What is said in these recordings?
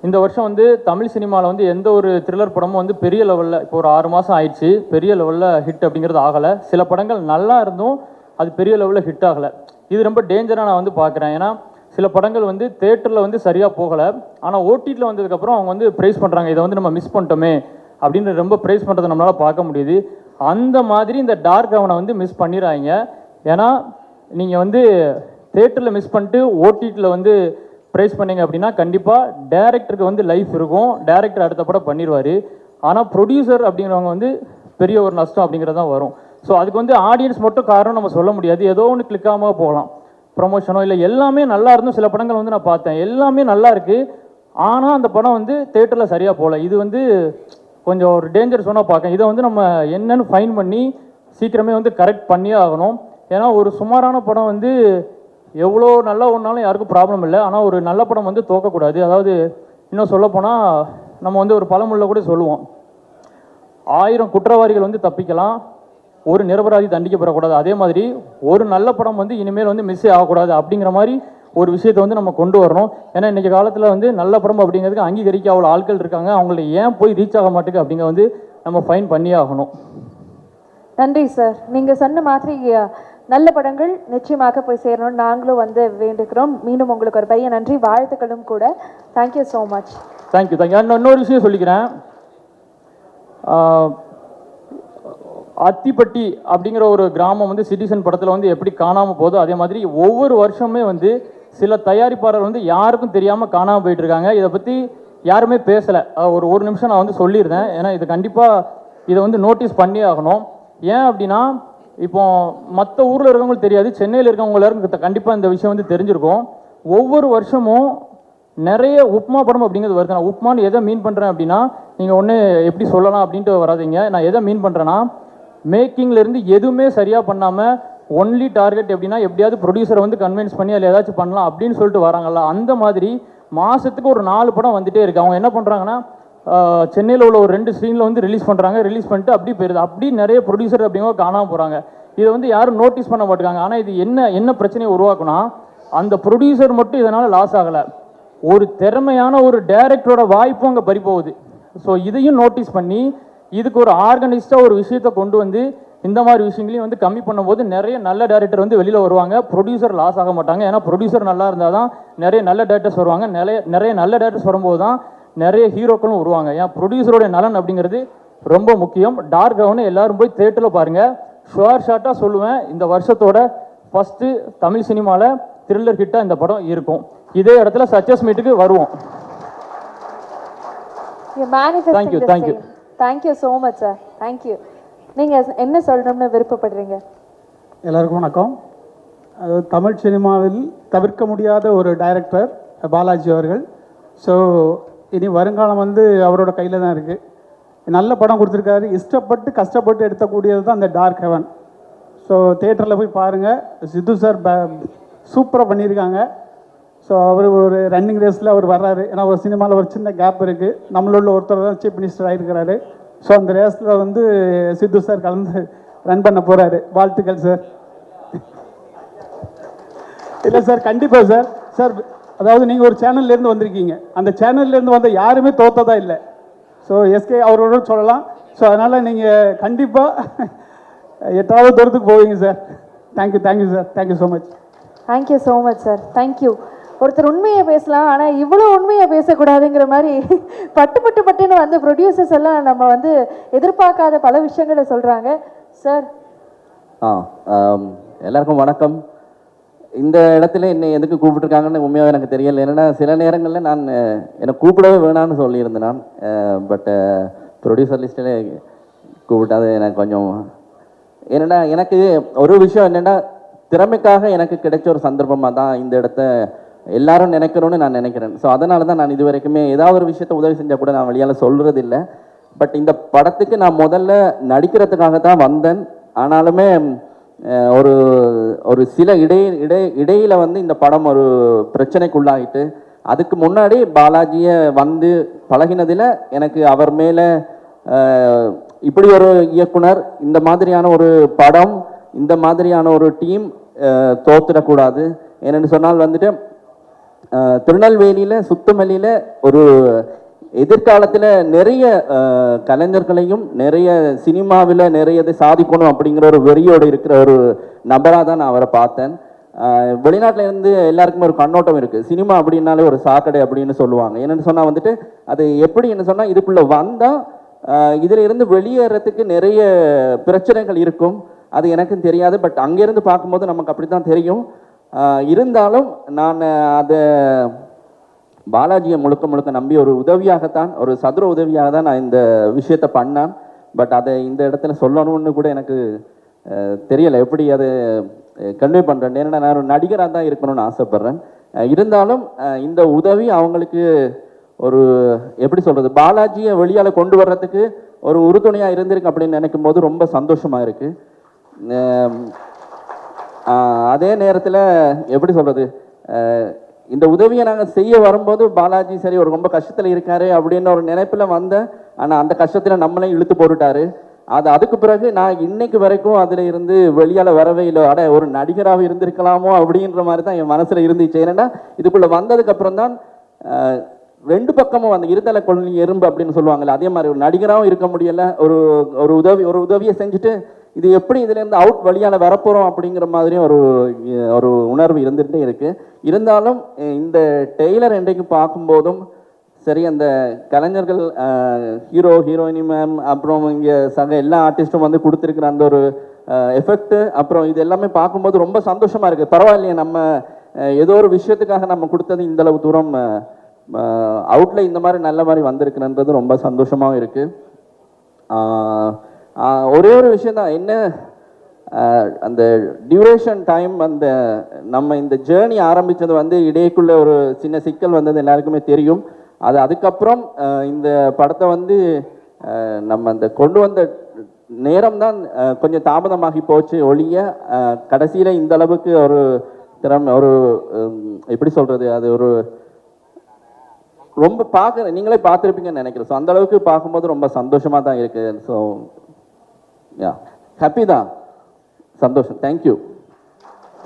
இந்த வருஷம் வந்து தமிழ் சினிமாவில் வந்து எந்த ஒரு த்ரில்லர் படமும் வந்து பெரிய லெவலில் இப்போ ஒரு 6 மாதம் ஆயிடுச்சு பெரிய லெவலில் ஹிட் அப்படிங்கிறது ஆகலை. சில படங்கள் நல்லா இருந்தும் அது பெரிய லெவலில் ஹிட் ஆகலை. இது ரொம்ப டேஞ்சராக நான் வந்து பார்க்குறேன். ஏன்னா சில படங்கள் வந்து தேட்டரில் வந்து சரியாக போகலை, ஆனால் ஓடிடியில் வந்ததுக்கப்புறம் அவங்க வந்து ப்ரைஸ் பண்ணுறாங்க, இதை வந்து நம்ம மிஸ் பண்ணிட்டோமே அப்படின்னு ரொம்ப ப்ரைஸ் பண்ணுறதை நம்மளால் பார்க்க முடியுது. அந்த மாதிரி இந்த டார்க் ஹெவனை வந்து மிஸ் பண்ணிடுறாங்க. ஏன்னா நீங்கள் வந்து தேட்டரில் மிஸ் பண்ணிட்டு ஓடிடியில் வந்து ப்ரைஸ் பண்ணிங்க அப்படின்னா கண்டிப்பாக டேரக்டருக்கு வந்து லைஃப் இருக்கும், டேரக்டர் அடுத்த படம் பண்ணிடுவார். ஆனால் ப்ரொடியூசர் அப்படிங்கிறவங்க வந்து பெரிய ஒரு நஷ்டம் அப்படிங்கிறது தான் வரும். ஸோ அதுக்கு வந்து ஆடியன்ஸ் மட்டும் காரணம் நம்ம சொல்ல முடியாது, ஏதோ ஒன்று கிளிக்காம போகலாம், ப்ரொமோஷனோ இல்லை எல்லாமே நல்லா இருந்தும் சில படங்கள் வந்து நான் பார்த்தேன் எல்லாமே நல்லா இருக்குது, ஆனால் அந்த படம் வந்து தேட்டரில் சரியாக போகல. இது வந்து கொஞ்சம் ஒரு டேஞ்சர் சொன்னால் பார்க்க, இதை வந்து நம்ம என்னன்னு ஃபைன் பண்ணி சீக்கிரமே வந்து கரெக்ட் பண்ணியே ஆகணும். ஏன்னா ஒரு சுமாரான படம் வந்து எவ்வளோ நல்லா ஒன்றாலும் யாருக்கும் ப்ராப்ளம் இல்லை, ஆனால் ஒரு நல்ல படம் வந்து தோக்கக்கூடாது. அதாவது இன்னும் சொல்லப்போனால் நம்ம வந்து ஒரு பழமொழியில் கூட சொல்லுவோம், 1000 குற்றவாளிகள் வந்து தப்பிக்கலாம், ஒரு நிரபராதி தண்டிக்கப்படக்கூடாது. அதே மாதிரி ஒரு நல்ல படம் வந்து இனிமேல் வந்து மிஸ்ஸே ஆகக்கூடாது அப்படிங்கிற மாதிரி ஒரு விஷயத்தை வந்து நம்ம கொண்டு வரணும். ஏன்னா இன்றைக்கி காலத்தில் வந்து நல்ல படம் அப்படிங்கிறதுக்கு அங்கீகரிக்க அவ்வளோ ஆட்கள் இருக்காங்க, அவங்கள ஏன் போய் ரீச் ஆக மாட்டேங்குது அப்படிங்கிற வந்து நம்ம ஃபைன் பண்ணியே ஆகணும். நன்றி சார். நீங்கள் சொன்ன மாதிரி நல்ல படங்கள் நிச்சயமாக போய் சேரணும்னு நாங்களும் வந்து வேண்டுகிறோம். மீண்டும் உங்களுக்கு ஒரு பெரிய நன்றி, வாழ்த்துக்களும் கூட. Thank you so much. தேங்க்யூ. இன்னொரு விஷயம் சொல்லிக்கிறேன், அத்திப்பட்டி அப்படிங்கிற ஒரு கிராமம் வந்து சிட்டிசன் படத்தில் வந்து எப்படி காணாமல் போதோ அதே மாதிரி ஒவ்வொரு வருஷமே வந்து சில தயாரிப்பாளர்கள் வந்து யாருக்கும் தெரியாமல் காணாமல் போயிட்டு இருக்காங்க. இதை பற்றி யாருமே பேசலை. ஒரு நிமிஷம் நான் வந்து சொல்லியிருந்தேன். ஏன்னா இது கண்டிப்பாக இதை வந்து நோட்டீஸ் பண்ணி ஆகணும். ஏன் அப்படின்னா இப்போ மற்ற ஊரில் இருக்கவங்களுக்கு தெரியாது, சென்னையில் இருக்கவங்களுக்கு கண்டிப்பாக இந்த விஷயம் வந்து தெரிஞ்சிருக்கும். ஒவ்வொரு வருஷமும் நிறைய உப்மா படம் அப்படிங்கிறது வருது. நான் உப்மான்னு எதை மீன் பண்ணுறேன் அப்படின்னா நீங்கள் ஒன்று எப்படி சொல்லலாம் அப்படின்ட்டு வராதிங்க. நான் எதை மீன் பண்ணுறேன்னா மேக்கிங்லேருந்து எதுவுமே சரியாக பண்ணாமல் ஒன்லி டார்கெட் எப்படின்னா எப்படியாவது ப்ரொடியூசரை வந்து கன்வின்ஸ் பண்ணி அதில் ஏதாச்சும் பண்ணலாம் அப்படின்னு சொல்லிட்டு வராங்கல்ல, அந்த மாதிரி மாதத்துக்கு ஒரு 4 படம் வந்துகிட்டே இருக்குது. அவங்க என்ன பண்ணுறாங்கன்னா சென்னையில் உள்ள ஒரு 2 ஸ்க்ரீனில் வந்து ரிலீஸ் பண்ணுறாங்க, ரிலீஸ் பண்ணிட்டு அப்படி போயிருது. அப்படி நிறைய ப்ரொடியூசர் அப்படிங்கிற காணாமல் போகிறாங்க. இதை வந்து யாரும் நோட்டீஸ் பண்ண மாட்டாங்க. ஆனால் இது என்ன பிரச்சனையை உருவாக்குனா அந்த ப்ரொடியூசர் மட்டும் இதனால் லாஸ் ஆகலை, ஒரு திறமையான ஒரு டைரக்டரோட வாய்ப்பும் அங்கே பறிப்போகுது. ஸோ இதையும் நோட்டீஸ் பண்ணி இதுக்கு ஒரு ஆர்கனைஸ்டாக ஒரு விஷயத்தை கொண்டு வந்து இந்த மாதிரி விஷயங்களையும் வந்து கம்மி பண்ணும்போது நிறைய நல்ல டைரக்டர் வந்து வெளியில் வருவாங்க, ப்ரொடியூசர் லாஸ் ஆக மாட்டாங்க. ஏன்னா ப்ரொடியூசர் நல்லா இருந்தால் தான் நிறைய நல்ல டேரக்டர்ஸ் வருவாங்க, நிறைய நல்ல டேரக்டர்ஸ் வரும்போது தான் நிறைய ஹீரோக்களும் வருவாங்க. ஏன் ப்ரொடியூசருடைய நலன் அப்படிங்கிறது ரொம்ப முக்கியம். டார்க் ஹெவனை எல்லாரும் போய் தேட்டரில் பாருங்கள். ஷுவர் ஷார்ட்டாக சொல்லுவேன், இந்த வருஷத்தோட ஃபஸ்ட்டு தமிழ் சினிமாவில் த்ரில்லர் ஹிட்டாக இந்த படம் இருக்கும். இதே இடத்துல சக்சஸ் மீட்டுக்கு வருவோம். Thank you so much sir. Thank you. நீங்கள் என்ன சொல்லணும்னு விருப்பப்படுறீங்க? எல்லாருக்கும் வணக்கம். தமிழ் சினிமாவில் தவிர்க்க முடியாத ஒரு டைரக்டர் பாலாஜி அவர்கள். ஸோ இனி வருங்காலம் வந்து அவரோட கையில் தான் இருக்குது. நல்ல படம் கொடுத்துருக்காரு, இஷ்டப்பட்டு கஷ்டப்பட்டு எடுக்கக்கூடியது தான் அந்த டார்க் ஹெவன். ஸோ தேட்டரில் போய் பாருங்கள், சித்து சார் சூப்பராக பண்ணியிருக்காங்க. ஸோ அவர் ஒரு ரன்னிங் ரேஸில் அவர் வர்றாரு. ஏன்னா ஒரு சினிமாவில் ஒரு சின்ன கேப் இருக்குது, நம்மளோட ஒருத்தர் தான் சீஃப் மினிஸ்டர் ஆகிருக்கிறாரு. ஸோ அந்த ரேஸில் வந்து சித்து சார் கலந்து ரன் பண்ண போகிறாரு. வாழ்த்துக்கள் சார். இல்லை சார், கண்டிப்பாக சார். சார் அதாவது நீங்கள் ஒரு சேனல்லேருந்து வந்திருக்கீங்க, அந்த சேனல்லேருந்து வந்த யாருமே தோற்றதா இல்லை. ஸோ எஸ்கே அவரோட சொல்லலாம். ஸோ அதனால் நீங்கள் கண்டிப்பாக 8வது தூரத்துக்கு போவீங்க sir. Thank you sir. Thank you so much. Thank you so much sir. Thank you. ஒருத்தர் உண்மையை பேசலாம், ஆனால் இவ்வளோ உண்மையை பேசக்கூடாதுங்கிற மாதிரி பட்டுன்னு வந்து ப்ரொடியூசர்ஸ் எல்லாம் நம்ம வந்து எதிர்பார்க்காத பல விஷயங்களை சொல்கிறாங்க சார். எல்லாருக்கும் வணக்கம். இந்த இடத்துல என்னை எதுக்கு கூப்பிட்டுருக்காங்கன்னு உண்மையாக எனக்கு தெரியலை. என்னென்னா சில நேரங்களில் நான் என்னை கூப்பிடவே வேணான்னு சொல்லியிருந்தேன் நான். பட் ப்ரொடியூசர் லிஸ்ட்டில் கூப்பிட்டாது எனக்கு கொஞ்சம் என்னென்னா எனக்கு ஒரு விஷயம் என்னென்னா திறமைக்காக எனக்கு கிடைச்ச ஒரு சந்தர்ப்பமாக தான் இந்த இடத்த எல்லாரும் நினைக்கிறோன்னு நான் நினைக்கிறேன். ஸோ அதனால தான் நான் இது வரைக்குமே ஏதாவது ஒரு விஷயத்த உதவி செஞ்சால் கூட நான் வெளியால் சொல்கிறது இல்லை. பட் இந்த படத்துக்கு நான் முதல்ல நடிக்கிறதுக்காக தான் வந்தேன். ஆனாலுமே ஒரு ஒரு சில இடையில வந்து இந்த படம் ஒரு பிரச்சனைக்குள்ளாகிட்டு, அதுக்கு முன்னாடி பாலாஜியை வந்து பழகினதில் எனக்கு அவர் மேலே இப்படி ஒரு இயக்குனர், இந்த மாதிரியான ஒரு படம், இந்த மாதிரியான ஒரு டீம் தோத்துடக்கூடாது. என்னென்னு சொன்னால் வந்துட்டு திருநெல்வேலியில் சுத்தமல்லியில் ஒரு எதிர்காலத்தில் நிறைய கலைஞர்களையும் நிறைய சினிமாவில் நிறைய இதை சாதிக்கணும் அப்படிங்கிற ஒரு வெறியோடு இருக்கிற ஒரு நபராக தான் நான் அவரை பார்த்தேன். வெளிநாட்டில் இருந்து எல்லாருக்குமே ஒரு கண்ணோட்டம் இருக்குது, சினிமா அப்படின்னாலே ஒரு சாக்கடை அப்படின்னு சொல்லுவாங்க. என்னென்னு சொன்னால் வந்துட்டு அது எப்படி என்ன சொன்னால் இதுக்குள்ளே வந்தால் இதில் இருந்து வெளியேறதுக்கு நிறைய பிரச்சனைகள் இருக்கும், அது எனக்கும் தெரியாது. பட் அங்கேருந்து பார்க்கும்போது நமக்கு அப்படி தான் தெரியும். இருந்தாலும் நான் அதை பாலாஜியை முழுக்க முழுக்க நம்பி ஒரு உதவியாகத்தான், ஒரு சதுர உதவியாக தான் நான் இந்த விஷயத்தை பண்ணேன். பட் அதை இந்த இடத்துல சொல்லணும்னு கூட எனக்கு தெரியலை, எப்படி அதை கன்வே பண்ணுறேன். ஏன்னா நான் ஒரு நடிகராக தான் இருக்கணும்னு ஆசைப்பட்றேன். இருந்தாலும் இந்த உதவி அவங்களுக்கு ஒரு எப்படி சொல்கிறது, பாலாஜியை வெளியால் கொண்டு வர்றதுக்கு ஒரு உறுதுணையாக இருந்திருக்கு அப்படின்னு நினைக்கும் போது ரொம்ப சந்தோஷமாக இருக்குது. அதே நேரத்தில் எப்படி சொல்கிறது, இந்த உதவியை நாங்கள் செய்ய வரும்போது பாலாஜி சரி ஒரு ரொம்ப கஷ்டத்தில் இருக்காரு அப்படின்னு ஒரு நினைப்பில் வந்தேன். ஆனால் அந்த கஷ்டத்தில் நம்மளையும் இழுத்து போட்டுட்டாரு. அதுக்கு பிறகு நான் இன்னைக்கு வரைக்கும் அதில் இருந்து வெளியால் வரவே இல்லை. ஒரு நடிகராக இருந்திருக்கலாமோ அப்படின்ற மாதிரி தான் என் மனசில் இருந்துச்சு. ஏன்னா இதுக்குள்ளே வந்ததுக்கப்புறம் தான் ரெண்டு பக்கமும் அந்த இருதலை கொள்ளி எறும்பு அப்படின்னு சொல்லுவாங்கல்ல, அதே மாதிரி ஒரு நடிகராகவும் இருக்க முடியலை, ஒரு உதவியை செஞ்சுட்டு இது எப்படி இதுலேருந்து அவுட் வழியால் வரப்போகிறோம் அப்படிங்கிற மாதிரியும் ஒரு உணர்வு இருந்துகிட்டே இருக்குது. இருந்தாலும் இந்த டெய்லர் இன்றைக்கு பார்க்கும்போதும் சரி, அந்த கலைஞர்கள் ஹீரோ ஹீரோயினி மேம் அப்புறம் இங்கே சக எல்லா ஆர்டிஸ்ட்டும் வந்து கொடுத்துருக்குற அந்த ஒரு எஃபெக்ட்டு அப்புறம் இது எல்லாமே பார்க்கும்போது ரொம்ப சந்தோஷமாக இருக்குது. பரவாயில்லையே, நம்ம ஏதோ ஒரு விஷயத்துக்காக நம்ம கொடுத்தது இந்தளவு தூரம் அவுட்டில் இந்த மாதிரி நல்ல மாதிரி வந்திருக்குன்றது ரொம்ப சந்தோஷமாகவும் இருக்குது. ஒரே ஒரு விஷயந்தான் என்ன, அந்த டியூரேஷன் டைம், அந்த நம்ம இந்த ஜேர்னி ஆரம்பித்தது வந்து இடையேக்குள்ள ஒரு சின்ன சிக்கல் வந்தது எல்லாருக்குமே தெரியும். அதுக்கப்புறம் இந்த படத்தை வந்து நம்ம அந்த கொண்டு வந்த நேரம் தான் கொஞ்சம் தாமதமாகி போச்சு ஒழிய கடைசியில் இந்த அளவுக்கு ஒரு ஒரு எப்படி சொல்கிறது, அது ஒரு ரொம்ப நீங்களே பார்த்துருப்பீங்கன்னு நினைக்கிறேன். ஸோ அந்த அளவுக்கு பார்க்கும்போது ரொம்ப சந்தோஷமாக தான் இருக்குது. ஸோ ஹாப்பி தான், சந்தோஷம். Thank you.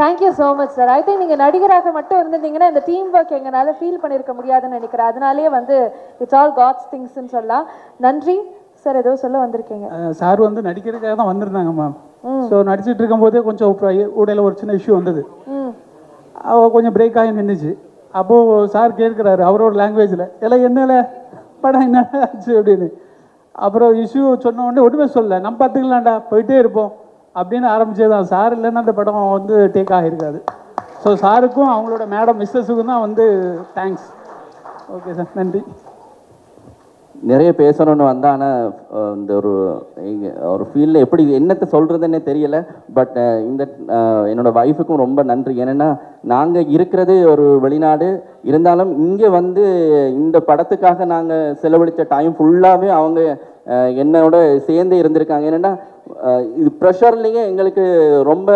Thank you so much sir. I think நீங்கள் நடிகராக மட்டும் இருந்திருந்தீங்கன்னா இந்த டீம் ஒர்க் எங்களால் ஃபீல் பண்ணியிருக்க முடியாதுன்னு நினைக்கிறேன். அதனாலேயே வந்து இட்ஸ் ஆல் காட்ஸ் திங்ஸ்ன்னு சொல்லலாம். நன்றி சார். ஏதோ சொல்ல வந்திருக்கீங்க. சார் வந்து நடிக்கிறதுக்காக தான் வந்திருந்தாங்க மேம். ஸோ நடிச்சிட்டு இருக்கும்போதே கொஞ்சம் உடையில ஒரு சின்ன இஷ்யூ வந்தது, கொஞ்சம் பிரேக் ஆகி நின்றுச்சு. அப்போது சார் கேட்குறாரு அவரோட லாங்குவேஜில், எல்லாம் என்னல படம் என்ன ஆச்சு அப்படின்னு. அப்புறம் இஷ்யூ சொன்ன உடனே ஒன்றுமே சொல்லலை, நம்ம பார்த்துக்கலாம்டா போயிட்டே இருப்போம் அப்படின்னு ஆரம்பிச்சது தான். சார் இல்லைன்னா அந்த படம் வந்து டேக் ஆகிருக்காது. ஸோ சாருக்கும் அவங்களோட மேடம் மிஸ்ஸஸுக்கும் தான் வந்து தேங்க்ஸ். ஓகே சார், நன்றி. நிறைய பேசணும்னு வந்தால் ஆனால் இந்த ஒரு ஃபீல்டில் எப்படி என்னத்தை சொல்கிறதுன்னே தெரியலை. பட் இந்த என்னோடய ஒய்ஃபுக்கும் ரொம்ப நன்றி. ஏன்னா நாங்கள் இருக்கிறது ஒரு வெளிநாடு, இருந்தாலும் இங்கே வந்து இந்த படத்துக்காக நாங்கள் செலவழித்த டைம் ஃபுல்லாகவே அவங்க என்னோட சேர்ந்தே இருந்திருக்காங்க. ஏன்னா இது ப்ரெஷர்லேயே எங்களுக்கு ரொம்ப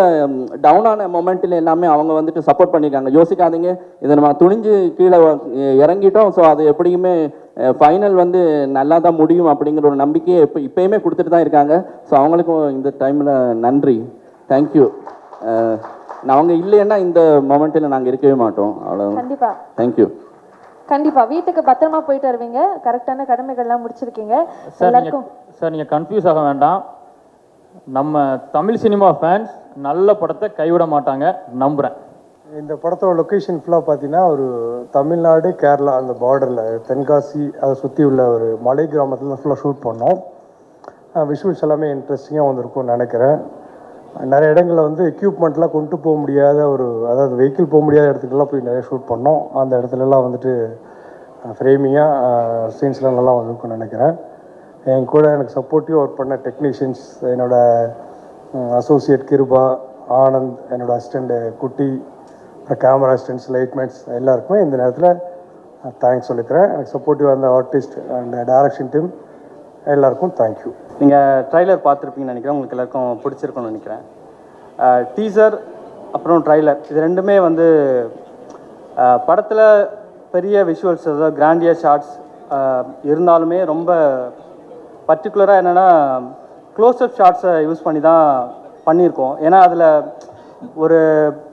டவுனான மொமெண்ட்டில் எல்லாமே அவங்க வந்துட்டு சப்போர்ட் பண்ணியிருக்காங்க. யோசிக்காதீங்க, இதை நம்ம துணிஞ்சு கீழே இறங்கிட்டோம், ஸோ அது எப்படியுமே ஃபைனல் வந்து நல்லா தான் முடியும் அப்படிங்கிற ஒரு நம்பிக்கையை இப்போயுமே கொடுத்துட்டு தான் இருக்காங்க. ஸோ அவங்களுக்கும் இந்த டைமில் நன்றி, தேங்க்யூ. அவங்க இல்லைன்னா இந்த மொமெண்ட்டில் நாங்கள் இருக்கவே மாட்டோம். அவ்வளோ. கண்டிப்பாக. தேங்க்யூ. கண்டிப்பா வீட்டுக்கு பத்திரமா போயிட்டு வருவீங்க, கரெக்டான கடமைகள்லாம் முடிச்சிருக்கீங்க. எல்லாருக்கும் சார் நீங்கள் கன்ஃபியூஸ் ஆக வேண்டாம், நம்ம தமிழ் சினிமா ஃபேன்ஸ் நல்ல படத்தை கைவிட மாட்டாங்க நம்புகிறேன். இந்த படத்தோட லொக்கேஷன் ஃபுல்லாக பார்த்தீங்கன்னா ஒரு தமிழ்நாடு கேரளா அந்த பார்டரில் தென்காசி அதை சுற்றி உள்ள ஒரு மலை கிராமத்தில் ஃபுல்லாக ஷூட் பண்ணோம். விஷுவல்ஸ் எல்லாமே இன்ட்ரெஸ்டிங்காக வந்திருக்கும்னு நினைக்கிறேன். நிறைய இடங்களில் வந்து எக்யூப்மெண்ட்லாம் கொண்டு போக முடியாத அதாவது வெஹிக்கிள் போக முடியாத இடத்துக்கெல்லாம் போய் நிறைய ஷூட் பண்ணோம். அந்த இடத்துலலாம் வந்துட்டு ஃப்ரேமிங்காக சீன்ஸ்லாம் நல்லா வந்திருக்கும்னு நினைக்கிறேன். என் கூட எனக்கு சப்போர்ட்டிவாக ஒர்க் பண்ண டெக்னீஷியன்ஸ், என்னோடய அசோசியேட் கிருபா, ஆனந்த், என்னோடய அசிஸ்டண்ட்டு குட்டி, கேமரா அசிஸ்டன்ட்ஸ், லைட்மேன்ஸ் எல்லாருக்குமே இந்த நேரத்தில் தேங்க்ஸ் சொல்லிக்கிறேன். எனக்கு சப்போர்ட்டிவாக இருந்த ஆர்டிஸ்ட் அண்ட் டைரக்ஷன் டீம் எல்லாருக்கும் தேங்க்யூ. நீங்கள் ட்ரைலர் பார்த்துருப்பீங்கன்னு நினைக்கிறேன், உங்களுக்கு எல்லாருக்கும் பிடிச்சிருக்கும்னு நினைக்கிறேன். டீசர் அப்புறம் ட்ரைலர் இது ரெண்டுமே வந்து படத்தில் பெரிய விஷுவல்ஸ், அதாவது கிராண்டியர் ஷார்ட்ஸ் இருந்தாலுமே ரொம்ப பர்டிகுலராக என்னென்னா க்ளோஸ்அப் ஷார்ட்ஸை யூஸ் பண்ணி தான் பண்ணியிருக்கோம். ஏன்னா அதில் ஒரு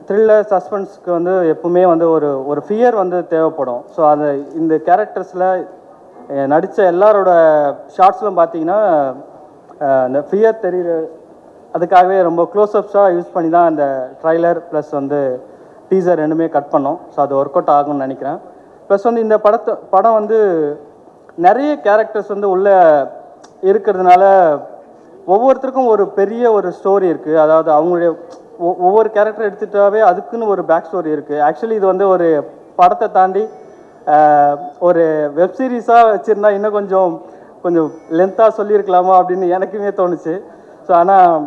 த்ரில்லர் சஸ்பென்ஸ்க்கு வந்து எப்பவுமே வந்து ஒரு ஃபியர் வந்து தேவைப்படும். ஸோ அது இந்த கேரக்டர்ஸில் நடித்த எல்லாரோட ஷார்ட்ஸ்லாம் பார்த்தீங்கன்னா அந்த ஃபியர் தெரியுற அதுக்காகவே ரொம்ப க்ளோஸ்அப்ஸாக யூஸ் பண்ணி தான் அந்த ட்ரைலர் ப்ளஸ் வந்து டீசர் ரெண்டுமே கட் பண்ணோம். ஸோ அது ஒர்க் அவுட் ஆகும்னு நினைக்கிறேன். ப்ளஸ் வந்து இந்த படம் வந்து நிறைய கேரக்டர்ஸ் வந்து உள்ளே இருக்கிறதுனால ஒவ்வொருத்தருக்கும் ஒரு பெரிய ஒரு ஸ்டோரி இருக்குது. அதாவது அவங்களுடைய ஒவ்வொரு கேரக்டர் எடுத்துட்டாவே அதுக்குன்னு ஒரு பேக் ஸ்டோரி இருக்குது. ஆக்சுவலி இது வந்து ஒரு படத்தை தாண்டி ஒரு வெப் சீரிஸாக வச்சுருந்தா இன்னும் கொஞ்சம் லென்த்தாக சொல்லியிருக்கலாமா அப்படின்னு எனக்குமே தோணுச்சு. ஸோ ஆனால்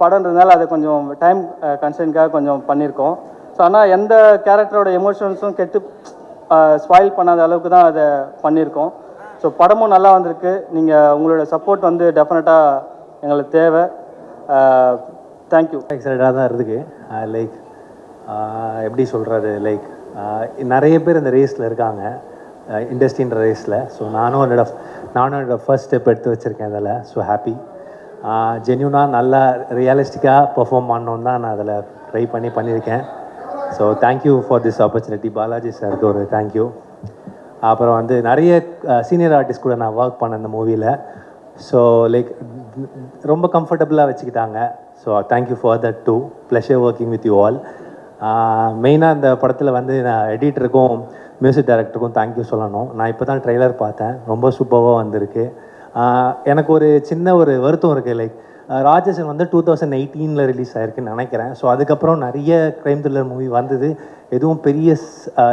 படம்ன்றதுனால அதை கொஞ்சம் டைம் கன்ஸ்டன்ட்காக கொஞ்சம் பண்ணியிருக்கோம். ஸோ ஆனால் எந்த கேரக்டரோட எமோஷன்ஸும் கெட்டு ஸ்பாயில் பண்ணாத அளவுக்கு தான் அதை பண்ணியிருக்கோம். ஸோ படமும் நல்லா வந்திருக்கு. நீங்கள் உங்களோட சப்போர்ட் வந்து டெஃபினட்டாக எங்களுக்கு தேவை. தேங்க்யூ. எக்ஸைட்டடாக தான் இருக்குது. லைக் எப்படி சொல்கிறது, லைக் நிறைய பேர் இந்த ரேஸில் இருக்காங்க, இண்டஸ்ட்ரின்ற ரேஸில். ஸோ நானும் என்னோட ஃபர்ஸ்ட் ஸ்டெப் எடுத்து வச்சுருக்கேன் அதில். So happy. ஜென்யூனாக நல்லா ரியலிஸ்டிக்காக பெர்ஃபார்ம் பண்ணணுன்னு தான் நான் அதில் ட்ரை பண்ணியிருக்கேன். So thank you for this opportunity. Balaji சாருக்கு ஒரு தேங்க்யூ. அப்புறம் வந்து நிறைய சீனியர் ஆர்டிஸ்ட் கூட நான் ஒர்க் பண்ணேன் இந்த மூவியில். ஸோ லைக் ரொம்ப கம்ஃபர்டபுளாக வச்சுக்கிட்டாங்க. So thank you for that too. Pleasure working with you all. மெயினாக இந்த படத்தில் வந்து நான் எடிட்டருக்கும் மியூசிக் டைரக்டருக்கும் தேங்க்யூ சொல்லணும். நான் இப்போ தான் ட்ரெய்லர் பார்த்தேன், ரொம்ப சூப்பராக வந்திருக்கு. எனக்கு ஒரு சின்ன ஒரு வருத்தம் இருக்குது. லைக் ராட்சசன் வந்து 2018 ரிலீஸ் ஆகிருக்குன்னு நினைக்கிறேன். ஸோ அதுக்கப்புறம் நிறைய க்ரைம் த்ரில்லர் மூவி வந்தது, எதுவும் பெரிய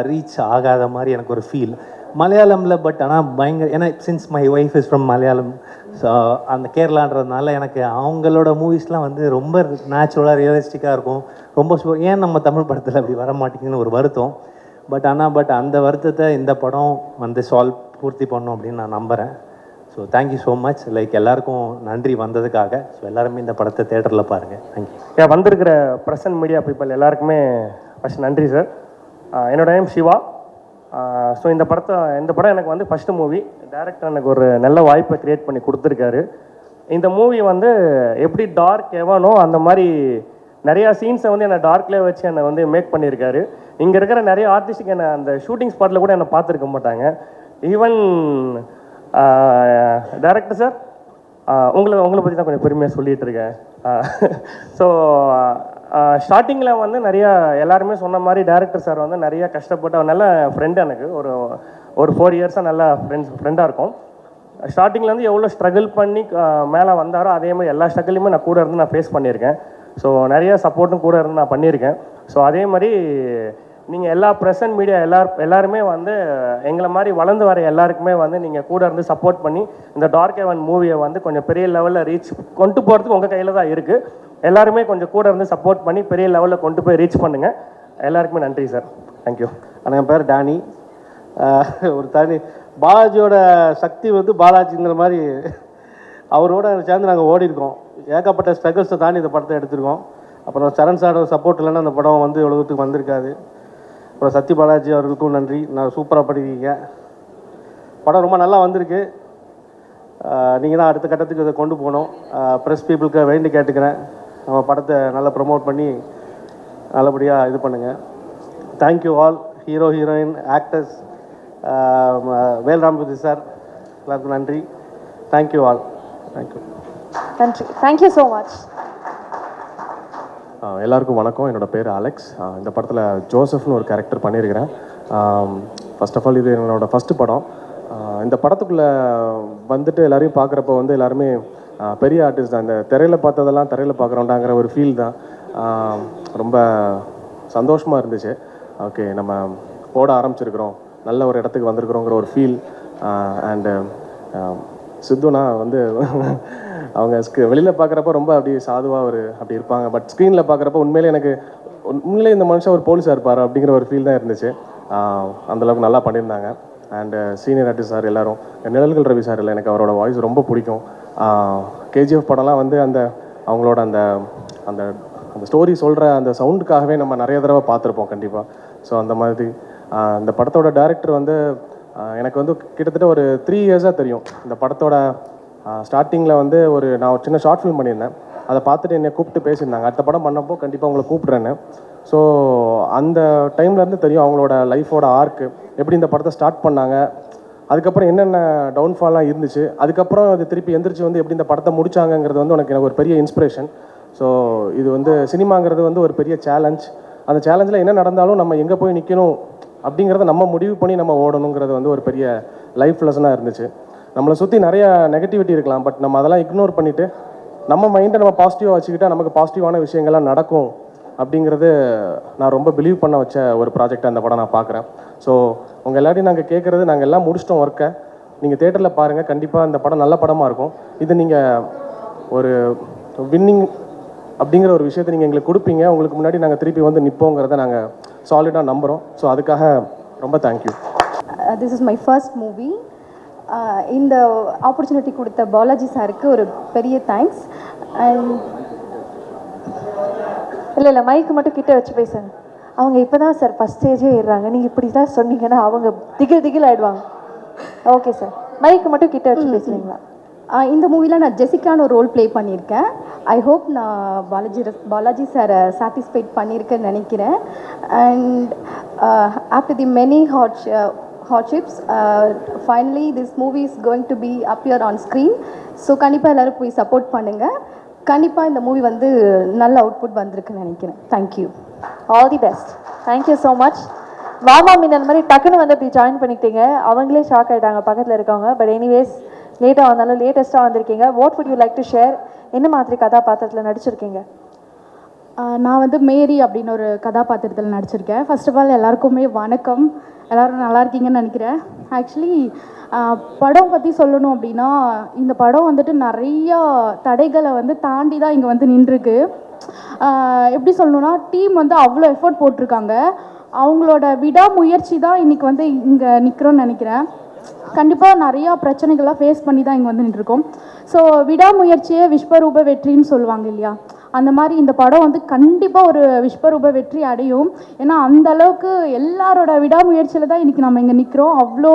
ரீச் ஆகாத மாதிரி எனக்கு ஒரு ஃபீல் மலையாளமில். பட் ஆனால் பயங்கர, ஏன்னா since my wife is from Malayalam, so அந்த கேரளான்றதுனால எனக்கு அவங்களோட மூவிஸ்லாம் வந்து ரொம்ப நேச்சுரலாக ரியலிஸ்டிக்காக இருக்கும். ரொம்ப ஏன் நம்ம தமிழ் படத்தில் அப்படி வர மாட்டேங்குதுன்னு ஒரு வருத்தம். பட் அந்த வருத்தத்தை இந்த படம் வந்து பூர்த்தி பண்ணும் அப்படின்னு நான் நம்புகிறேன். So thank you so much. Like எல்லாருக்கும் நன்றி வந்ததுக்காக. ஸோ எல்லாருமே இந்த படத்தை தேட்டரில் பாருங்கள். தேங்க்யூ. வந்திருக்கிற ப்ரெசன்ட் மீடியா பீப்பிள் எல்லாருக்குமே ஃபஸ்ட் நன்றி சார். என்னோட நேம் சிவா. ஸோ இந்த படம் எனக்கு வந்து ஃபஸ்ட்டு மூவி. டைரக்டர் எனக்கு ஒரு நல்ல வாய்ப்பை க்ரியேட் பண்ணி கொடுத்துருக்காரு. இந்த மூவி வந்து எப்படி டார்க் எவனோ அந்த மாதிரி நிறையா சீன்ஸை வந்து என்னை டார்க்லேயே வச்சு என்னை வந்து மேக் பண்ணியிருக்காரு. இங்கே இருக்கிற நிறைய ஆர்டிஸ்ட்டுக்கு என்னை அந்த ஷூட்டிங் ஸ்பாட்டில் கூட என்னை பார்த்துருக்க மாட்டாங்க. ஈவன் டைரக்டர் சார், உங்களை பற்றி தான் கொஞ்சம் பெருமையாக சொல்லிகிட்டு இருக்கேன். ஸோ ஸ்டார்டிங்கில் வந்து நிறையா எல்லாருமே சொன்ன மாதிரி டைரக்டர் சார் வந்து நிறையா கஷ்டப்பட்டு, அவர் நல்ல ஃப்ரெண்டு, எனக்கு ஒரு 4 இயர்ஸாக நல்லா ஃப்ரெண்டாக இருக்கும். ஸ்டார்டிங்கில் வந்து எவ்வளோ ஸ்ட்ரகிள் பண்ணி மேலே வந்தாரோ அதே மாதிரி எல்லா ஸ்ட்ரகிளையுமே நான் கூட இருந்து நான் ஃபேஸ் பண்ணியிருக்கேன். ஸோ நிறைய சப்போர்ட்டும் கூட இருந்து நான் பண்ணியிருக்கேன். ஸோ அதே மாதிரி நீங்கள் எல்லா ப்ரெசன்ட் மீடியா எல்லாருமே வந்து எங்களை மாதிரி வளர்ந்து வர எல்லாருக்குமே வந்து நீங்கள் கூட இருந்து சப்போர்ட் பண்ணி இந்த டார்க் ஹெவன் மூவியை வந்து கொஞ்சம் பெரிய லெவலில் ரீச் கொண்டு போகிறதுக்கு உங்கள் கையில் தான் இருக்குது. எல்லாருமே கொஞ்சம் கூட இருந்து சப்போர்ட் பண்ணி பெரிய லெவலில் கொண்டு போய் ரீச் பண்ணுங்கள். எல்லாருக்குமே நன்றி சார். தேங்க்யூ. என் பேர் டேனி. ஒரு தனி பாலாஜியோட சக்தி வந்து பாலாஜிங்கிற மாதிரி அவரோட சேர்ந்து நாங்கள் ஓடிருக்கோம். ஏகப்பட்ட ஸ்ட்ரகிள்ஸை தாண்டி இந்த படத்தை எடுத்திருக்கோம். அப்புறம் சரண் சாரோட சப்போர்ட் இல்லைன்னா அந்த படம் வந்து எவ்வளோ தூரத்துக்கு வந்திருக்காது. அப்புறம் சத்ய பாலாஜி அவர்களுக்கும் நன்றி. நான் சூப்பராக படிக்கிறீங்க. படம் ரொம்ப நல்லா வந்திருக்கு. நீங்கள் தான் அடுத்த கட்டத்துக்கு இதை கொண்டு போகணும். ப்ரெஸ் பீப்புளுக்கு வேண்டி கேட்டுக்கிறேன், நம்ம படத்தை நல்லா ப்ரமோட் பண்ணி நல்லபடியாக இது பண்ணுங்கள். Thank you all, hero heroine actors, Velrampathi sir, எல்லாருக்கும் நன்றி. Thank you all. தேங்க்யூ. நன்றி. Thank you so much. எல்லாருக்கும் வணக்கம். என்னோடய பேர் அலெக்ஸ். இந்த படத்தில் ஜோசப்னு ஒரு கேரக்டர் பண்ணியிருக்கிறேன். ஃபர்ஸ்ட் ஆஃப் ஆல் இது என்னோடய ஃபஸ்ட்டு படம். இந்த படத்துக்குள்ளே வந்துட்டு எல்லாரையும் பார்க்குறப்ப வந்து எல்லாருமே பெரிய ஆர்டிஸ்ட் தான். இந்த திரையில் பார்த்ததெல்லாம் திரையில் பார்க்குறோண்டாங்கிற ஒரு ஃபீல் தான். ரொம்ப சந்தோஷமாக இருந்துச்சு. ஓகே, நம்ம போட ஆரம்பிச்சிருக்கிறோம், நல்ல ஒரு இடத்துக்கு வந்திருக்கிறோங்கிற ஒரு ஃபீல். அண்டு சித்துனா வந்து அவங்க வெளியில் பார்க்குறப்ப ரொம்ப அப்படி சாதுவாக அப்படி இருப்பாங்க. பட் ஸ்க்ரீனில் பார்க்குறப்ப உண்மையிலே இந்த மனுஷன் ஒரு போலீஸாக இருப்பார் அப்படிங்கிற ஒரு ஃபீல் தான் இருந்துச்சு. அந்தளவுக்கு நல்லா பண்ணியிருந்தாங்க. அண்டு சீனியர் ஆர்டிஸ்ட் சார் எல்லோரும், நிழல்கள் ரவி சார் இல்லை, எனக்கு அவரோட வாய்ஸ் ரொம்ப பிடிக்கும். கேஜிஎஃப் படம்லாம் வந்து அவங்களோட அந்த அந்த ஸ்டோரி சொல்கிற அந்த சவுண்டுக்காகவே நம்ம நிறைய தடவை பார்த்துருப்போம் கண்டிப்பாக. ஸோ அந்த மாதிரி இந்த படத்தோட டைரக்டர் வந்து எனக்கு வந்து கிட்டத்தட்ட ஒரு 3 இயர்ஸாக தெரியும். இந்த படத்தோட ஸ்டார்டிங்கில் வந்து நான் ஒரு சின்ன ஷார்ட் ஃபிலிம் பண்ணியிருந்தேன். அதை பார்த்துட்டு என்னை கூப்பிட்டு பேசியிருந்தாங்க, அடுத்த படம் பண்ணப்போ கண்டிப்பாக உங்களை கூப்பிட்றேன்னு. ஸோ அந்த டைம்லேருந்து தெரியும் அவங்களோட லைஃபோட ஆர்க்கு, எப்படி இந்த படத்தை ஸ்டார்ட் பண்ணாங்க, அதுக்கப்புறம் என்னென்ன டவுன்ஃபால்லாம் இருந்துச்சு, அதுக்கப்புறம் அது திருப்பி எந்திரிச்சு வந்து எப்படி இந்த படத்தை முடிச்சாங்கங்கிறது வந்து எனக்கு ஒரு பெரிய இன்ஸ்பிரேஷன். ஸோ இது வந்து சினிமாங்கிறது வந்து ஒரு பெரிய சேலஞ்ச். அந்த சேலஞ்சில் என்ன நடந்தாலும் நம்ம எங்கே போய் நிற்கணும் அப்படிங்கிறத நம்ம முடிவு பண்ணி நம்ம ஓடணுங்கிறது வந்து ஒரு பெரிய லைஃப் லெசனாக இருந்துச்சு. நம்மளை சுற்றி நிறைய நெகட்டிவிட்டி இருக்கலாம், பட் நம்ம அதெல்லாம் இக்னோர் பண்ணிவிட்டு நம்ம மைண்டை நம்ம பாசிட்டிவாக வச்சுக்கிட்டால் நமக்கு பாசிட்டிவான விஷயங்கள்லாம் நடக்கும் அப்படிங்கிறது நான் ரொம்ப பிலீவ் பண்ண வச்ச ஒரு ப்ராஜெக்டாக அந்த படம் நான் பார்க்குறேன். ஸோ உங்கள் எல்லாரையும் நாங்கள் கேட்குறது, நாங்கள் எல்லாம் முடிச்சிட்டோம் ஒர்க்கை, நீங்கள் தேட்டரில் பாருங்கள், கண்டிப்பாக இந்த படம் நல்ல படமாக இருக்கும். இது நீங்கள் ஒரு வின்னிங் அப்படிங்கிற ஒரு விஷயத்தை நீங்கள் எங்களுக்கு கொடுப்பீங்க, உங்களுக்கு முன்னாடி நாங்கள் திருப்பி வந்து நிற்போங்கிறத நாங்கள் சாலிடாக நம்புகிறோம். ஸோ அதுக்காக ரொம்ப thank you. This is my first movie. இந்த ஆப்பர்ச்சுனிட்டி கொடுத்த பாலாஜி சாருக்கு ஒரு பெரிய தேங்க்ஸ். அண்ட் இல்லை மைக்கு மட்டும் கிட்ட வச்சு பேசுங்க. அவங்க இப்போ தான் சார் ஃபஸ்ட் ஸ்டேஜே ஏறுறாங்க, நீங்கள் இப்படி தான் சொன்னீங்கன்னா அவங்க திகில் ஆகிடுவாங்க. ஓகே சார், மைக்கு மட்டும் கிட்ட வச்சு பேசுவீங்களா? இந்த மூவியில் நான் ஜெசிகான்னு ஒரு ரோல் ப்ளே பண்ணியிருக்கேன். ஐ ஹோப் நான் பாலாஜி சாரை சாட்டிஸ்ஃபைட் பண்ணியிருக்கேன்னு நினைக்கிறேன். And after the many hardships, finally this movie is going to be appear on screen. So கண்டிப்பாக எல்லோரும் போய் சப்போர்ட் பண்ணுங்கள். கண்டிப்பாக இந்த மூவி வந்து நல்ல அவுட்புட் வந்திருக்குன்னு நினைக்கிறேன். Thank you, all the best. Thank you so much. வாமா மீன் மாதிரி டக்குன்னு வந்து இப்படி ஜாயின் பண்ணிக்கிட்டீங்க, அவங்களே ஷாக் ஆகிட்டாங்க பக்கத்தில் இருக்கவங்க. பட் எனிவேஸ் லேட்டாக வந்தாலும் லேட்டஸ்ட்டாக வந்திருக்கீங்க. What would you like to share? என்ன மாதிரி கதாபாத்திரத்தில் நடிச்சிருக்கீங்க? நான் வந்து மேரி அப்படின்னு ஒரு கதாபாத்திரத்தில் நடிச்சிருக்கேன். ஃபர்ஸ்ட் ஆஃப் ஆல் எல்லாருக்குமே வணக்கம். எல்லோரும் நல்லா இருக்கீங்கன்னு நினைக்கிறேன். ஆக்சுவலி படம் பற்றி சொல்லணும் அப்படின்னா, இந்த படம் வந்துட்டு நிறையா தடைகளை வந்து தாண்டி தான் இங்கே வந்து நின்றுருக்கு. எப்படி சொல்லணுன்னா, டீம் வந்து அவ்வளோ எஃபோர்ட் போட்டிருக்காங்க. அவங்களோட விடாமுயற்சி தான் இன்றைக்கி வந்து இங்கே நிற்கிறோன்னு நினைக்கிறேன். கண்டிப்பாக நிறையா பிரச்சனைகள்லாம் ஃபேஸ் பண்ணி தான் இங்கே வந்து நின்றுருக்கோம். ஸோ விடாமுயற்சியே விஸ்வரூப வெற்றின்னு சொல்லுவாங்க இல்லையா, அந்த மாதிரி இந்த படம் வந்து கண்டிப்பாக ஒரு விஸ்வரூப வெற்றி அடையும். ஏன்னா அந்த அளவுக்கு எல்லாரோட விடாமுயற்சியில் தான் இன்றைக்கி நம்ம இங்கே நிற்கிறோம். அவ்வளோ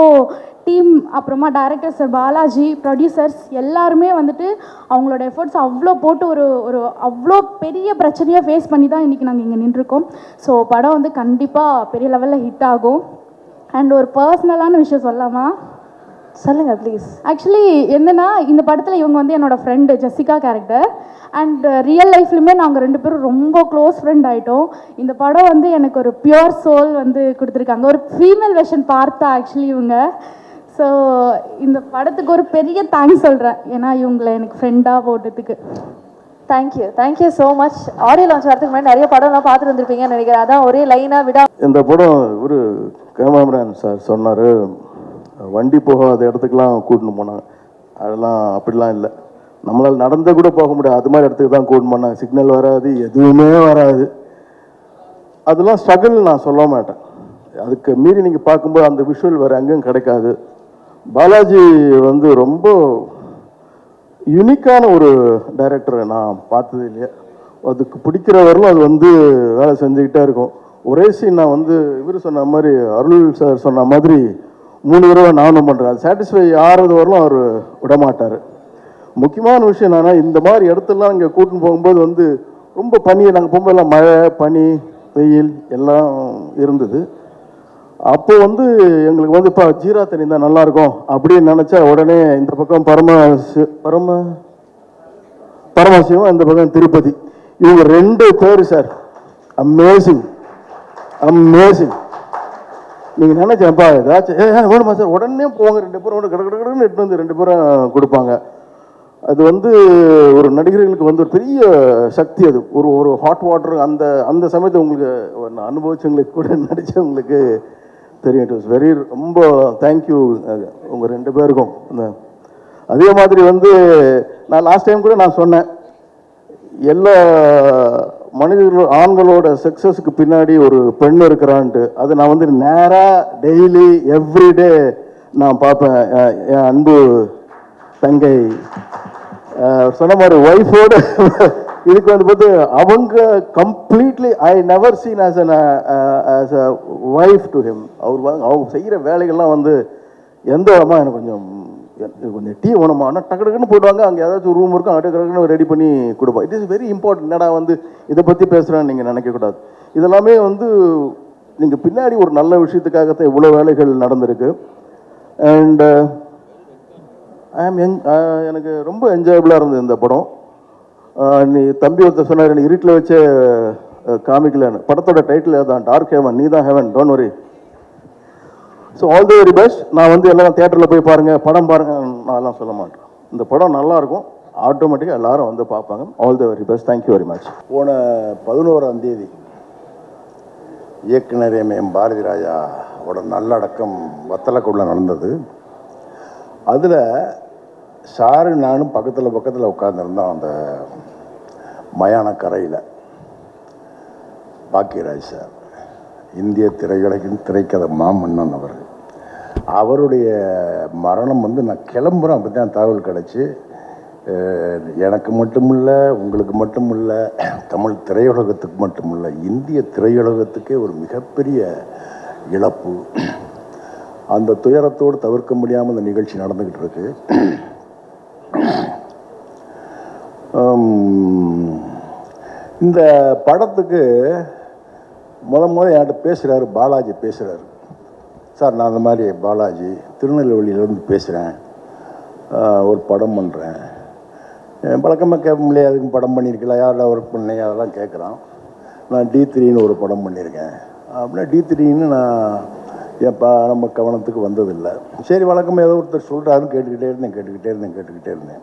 டீம், அப்புறமா டைரக்டர் சார் பாலாஜி, ப்ரொடியூசர்ஸ் எல்லாருமே வந்துட்டு அவங்களோட எஃபர்ட்ஸ் அவ்வளோ போட்டு ஒரு அவ்வளோ பெரிய பிரச்சனையை ஃபேஸ் பண்ணி தான் இன்றைக்கி நாங்கள் இங்கே நின்றுருக்கோம். ஸோ படம் வந்து கண்டிப்பாக பெரிய லெவலில் ஹிட் ஆகும். அண்ட் ஒரு பர்சனலான விஷயம் சொல்லாமா? சொல்லுங்கள் ப்ளீஸ். ஆக்சுவலி என்னென்னா, இந்த படத்தில் இவங்க வந்து என்னோடய friend Jessica character. And real லைஃப்லையுமே நாங்கள் 2 பேரும் ரொம்ப க்ளோஸ் ஃப்ரெண்ட் ஆகிட்டோம். இந்த படம் வந்து எனக்கு ஒரு பியூர் சோல் வந்து கொடுத்துருக்காங்க. ஒரு ஃபீமேல் வெர்ஷன் பார்த்தா ஆக்சுவலி இவங்க. ஸோ இந்த படத்துக்கு ஒரு பெரிய தேங்க்ஸ் சொல்கிறேன், ஏன்னா இவங்களை எனக்கு ஃப்ரெண்டாக போட்டதுக்கு. Thank you so much. Audio launch வரதுக்கு முன்னாடி நிறைய படம்லாம் பார்த்துட்டு வந்திருப்பீங்கன்னு நினைக்கிறேன். அதான் ஒரே லைனாக விடா. இந்த படம் ஒரு கேமராமேன் சார் சொன்னார், வண்டி போகாத இடத்துக்குலாம் கூட்டின்னு போனாங்க. அதெல்லாம் அப்படிலாம் இல்லை, நம்மளால் நடந்த கூட போக முடியாது, அது மாதிரி இடத்துக்கு தான் கூட்டின்னு போனாங்க. சிக்னல் வராது, எதுவுமே வராது. அதெல்லாம் ஸ்ட்ரகிள் நான் சொல்ல மாட்டேன். அதுக்கு மீறி நீங்கள் பார்க்கும்போது அந்த விஷுவல் வேறு எங்கேயும் கிடைக்காது. பாலாஜி வந்து ரொம்ப யூனிக்கான ஒரு டைரக்டரை நான் பார்த்தது இல்லையா. அதுக்கு பிடிக்கிற வரலும் அது வந்து வேலை செஞ்சுக்கிட்டே இருக்கும். ஒரே சீன் நான் வந்து இவர் சொன்ன மாதிரி, அருள் சார் சொன்ன மாதிரி 3 தடவை நானும் பண்ணுறேன். அது சாட்டிஸ்ஃபை ஆகிறது வரலும் அவர் விடமாட்டார். முக்கியமான விஷயம் என்னன்னா, இந்த மாதிரி இடத்துலாம் இங்கே கூட்டின்னு போகும்போது வந்து ரொம்ப பனி, நாங்கள் போகும்போதெல்லாம் மழை, பனி, வெயில் எல்லாம் இருந்தது. அப்போ வந்து எங்களுக்கு வந்து இப்போ ஜீரா தண்ணி தான் நல்லாயிருக்கும் அப்படின்னு நினச்சா, உடனே இந்த பக்கம் பரமசிவம், இந்த பக்கம் திருப்பதி, இவங்க 2 பேர் சார் அமேசிங். நீங்கள் நினைச்சேன்ப்பா ஏதாச்சும் வேணுமா சார், உடனே போங்க 2 பேரும் கடற்கடன்னு எட்டு வந்து 2 பேரும் கொடுப்பாங்க. அது வந்து ஒரு நடிகர்களுக்கு வந்து ஒரு பெரிய சக்தி. அது ஒரு ஹாட் வாட்டர் அந்த சமயத்தை உங்களுக்கு அனுபவிச்சவங்களுக்கு கூட நடித்தவங்களுக்கு தெரியும். இட் வாஸ் வெரி ரொம்ப தேங்க்யூ உங்கள் 2 பேருக்கும். அதே மாதிரி வந்து நான் லாஸ்ட் டைம் கூட நான் சொன்னேன், எல்லா மனிதர்கள் ஆண்களோட சக்ஸஸுக்கு பின்னாடி ஒரு பெண் இருக்கிறான்ட்டு. அது நான் வந்து நேராக டெய்லி எவ்ரிடே நான் பார்ப்பேன். என் அன்பு தங்கை சொன்ன மாதிரி ஒய்ஃபோட இதுக்கு வந்து பார்த்து அவங்க completely I never seen as a wife to him. அவங்க செய்கிற வேலைகள்லாம் வந்து எந்த விதமாக எனக்கு கொஞ்சம் கொஞ்சம் டீ வேணுமானா டக்கு டக்குன்னு போயிடுவாங்க. அங்கே ஏதாச்சும் ரூம் இருக்கும், அங்கே டக்குன்னு ரெடி பண்ணி கொடுப்போம். It is very important. என்னடா வந்து இதை பற்றி பேசுகிறேன்னு நீங்கள் நினைக்கக்கூடாது. இதெல்லாமே வந்து நீங்கள் பின்னாடி ஒரு நல்ல விஷயத்துக்காகத்தான் இவ்வளோ வேலைகள் நடந்திருக்கு. அண்ட் எனக்கு ரொம்ப என்ஜாயபுளாக இருந்தது இந்த படம். நீ தம்பி ஒருத்தர் சொன்னார், நீ இருட்டில் வச்ச காமிக்கலன்னு. படத்தோட டைட்டில் தான் டார்க் ஹெவன், நீ தான் heaven, don't worry. So all the very best. நான் வந்து எல்லாம் தியேட்டரில் போய் பாருங்கள், படம் பாருங்கள் நான்லாம் சொல்ல மாட்டேன். இந்த படம் நல்லாயிருக்கும், ஆட்டோமேட்டிக்காக எல்லாரும் வந்து பார்ப்பாங்க. All the very best. Thank you very much. போன 11ஆம் தேதி இயக்குனர் எம் பாரதி ராஜாவோட நல்லடக்கம் வத்தலக்குள்ள நடந்தது. அதில் சாரு நானும் பக்கத்தில் உட்காந்துருந்தோம் அந்த மயான கரையில். பாக்கியராஜ் சார், இந்திய திரையுலகின் திரைக்கதை மாமன்னன் அவர். அவருடைய மரணம் வந்து நான் கிளம்புறேன், அப்படி தான் தகவல் கிடச்சி. எனக்கு மட்டும் இல்லை, உங்களுக்கு மட்டும் இல்லை, தமிழ் திரையுலகத்துக்கு மட்டும் இல்லை, இந்திய திரையுலகத்துக்கே ஒரு மிகப்பெரிய இழப்பு. அந்த துயரத்தோடு தவிர்க்க முடியாமல் இந்த நிகழ்ச்சி நடந்துக்கிட்டு இருக்கு. இந்த படத்துக்கு என்கிட்ட பேசுகிறாரு பாலாஜி. பேசுகிறாரு, சார் நான் அந்த மாதிரி பாலாஜி திருநெல்வேலியிலேருந்து பேசுகிறேன், ஒரு படம் பண்ணுறேன். பழக்கமாக கேட்க முடியாது, அதுக்கு படம் பண்ணியிருக்கலாம், யாரோட ஒர்க் பண்ணேன் அதெல்லாம் கேட்குறான். நான் D3ன்னு ஒரு படம் பண்ணியிருக்கேன் அப்படின்னா D3ன்னு நான் எப்போ நம்ம கவனத்துக்கு வந்ததில்லை. சரி, வழக்கமாக ஏதோ ஒருத்தர் சொல்கிறாருன்னு கேட்டுக்கிட்டே இருந்தேன்.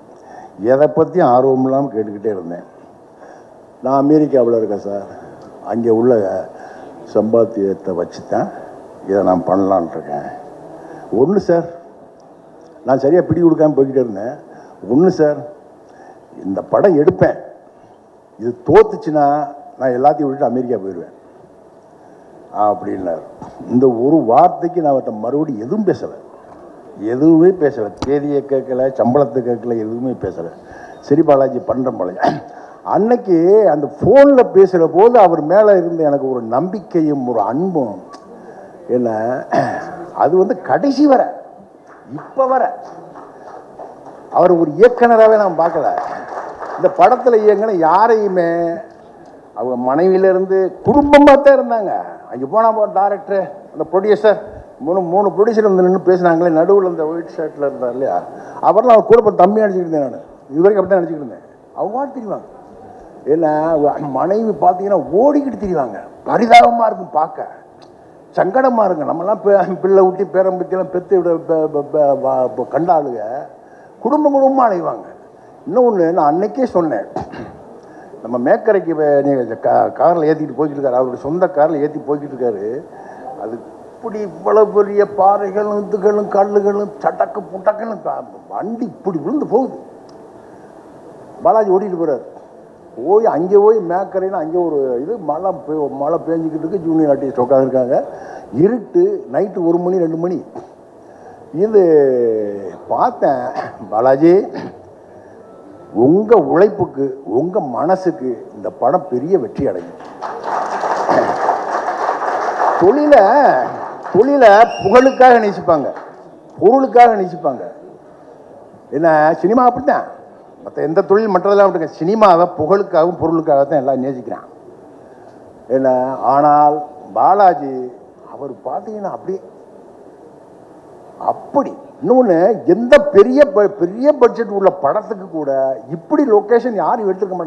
எதை பற்றியும் ஆர்வம் இல்லாமல் கேட்டுக்கிட்டே இருந்தேன். நான் அமெரிக்காவில் இருக்கேன் சார், அங்கே உள்ள சம்பாத்தியத்தை வச்சு தான் இதை நான் பண்ணலான்ட்ருக்கேன். ஒன்று சார், நான் சரியாக பிடி கொடுக்காமல் போய்கிட்டே இருந்தேன். ஒன்று சார், இந்த படம் எடுப்பேன், இது தோத்துச்சுன்னா நான் எல்லாத்தையும் விட்டுட்டு அமெரிக்கா போயிடுவேன் அப்படின்னார். இந்த ஒரு வார்த்தைக்கு நான் அவர்கிட்ட மறுபடியும் எதுவுமே பேசலை. தேதியை கேட்கல, சம்பளத்தை கேட்கல, எதுவுமே பேசலை. சரி பாலாஜி பண்ணுறேன் பாலாஜி. அன்னைக்கு அந்த ஃபோனில் பேசுகிற போது அவர் மேலே இருந்த எனக்கு ஒரு நம்பிக்கையும் ஒரு அன்பும் என்ன, அது வந்து கடைசி வர இப்போ வர அவர் ஒரு இயக்குனராகவே நான் பார்க்கல. இந்த படத்தில் இயங்கின யாரையுமே அவங்க மனைவியிலேருந்து குடும்பமாக தான் இருந்தாங்க. அங்கே போனால் டைரக்டர், அந்த ப்ரொடியூசர், மூணு ப்ரொடியூசர் வந்து நின்று பேசுனாங்களே, நடுவில் இந்த ஒயிட் ஷர்ட்டில் இருந்தார் இல்லையா, அவரெல்லாம் அவர் கூட தம்பி நினச்சிக்கிட்டு இருந்தேன். நான் இது வரைக்கும் அப்படி தான் நினச்சிக்கிட்டு இருந்தேன். அவங்க தெரியுவாங்க. ஏன்னா மனைவி பார்த்தீங்கன்னா ஓடிக்கிட்டு தெரியுவாங்க. பரிதாபமாக இருக்கும், பார்க்க சங்கடமாக இருக்கும். நம்மலாம் பிள்ளை ஊட்டி பேரம்பத்தியெல்லாம் பெற்று கண்டாளுங்க குடும்பமாக அழைவாங்க. இன்னொன்று நான் அன்னைக்கே சொன்னேன், நம்ம மேக்கரைக்கு நீங்கள் காரில் ஏற்றிட்டு போய்கிட்டு இருக்காரு, அவருடைய சொந்த காரில் ஏற்றி போய்கிட்டு இருக்காரு. அது இப்படி இவ்வளோ பெரிய பாறைகளும் இதுகளும் கல்லுகளும் சட்டக்கு புட்டக்குன்னு வண்டி இப்படி விழுந்து போகுது. பாலாஜி ஓட்டிகிட்டு போகிறார். அங்கே போய் மேக்கரைன்னு அங்கே ஒரு இது மழை பேஞ்சிக்கிட்டு இருக்கு. ஜூனியர் ஆர்டிஸ்ட் உட்காந்துருக்காங்க. இருட்டு, நைட்டு 1 மணி 2 மணி. இது பார்த்தேன், பாலாஜி உங்கள் உழைப்புக்கு உங்கள் மனசுக்கு இந்த படம் பெரிய வெற்றி அடையும். தொழிலை புகழுக்காக நேசிப்பாங்க, பொருளுக்காக நேசிப்பாங்க. என்ன சினிமா அப்படித்தான், மற்ற எந்த தொழில் மற்றதெல்லாம் விட்டுங்க, சினிமாவை புகழுக்காகவும் பொருளுக்காக தான் எல்லாம் நேசிக்கிறான். என்ன ஆனால் பாலாஜி அவர் பார்த்தீங்கன்னா அப்படி இன்னொன்று, எந்த பெரிய பட்ஜெட் உள்ள படத்துக்கு கூட இப்படி லொக்கேஷன் யாரும் எடுத்துருக்க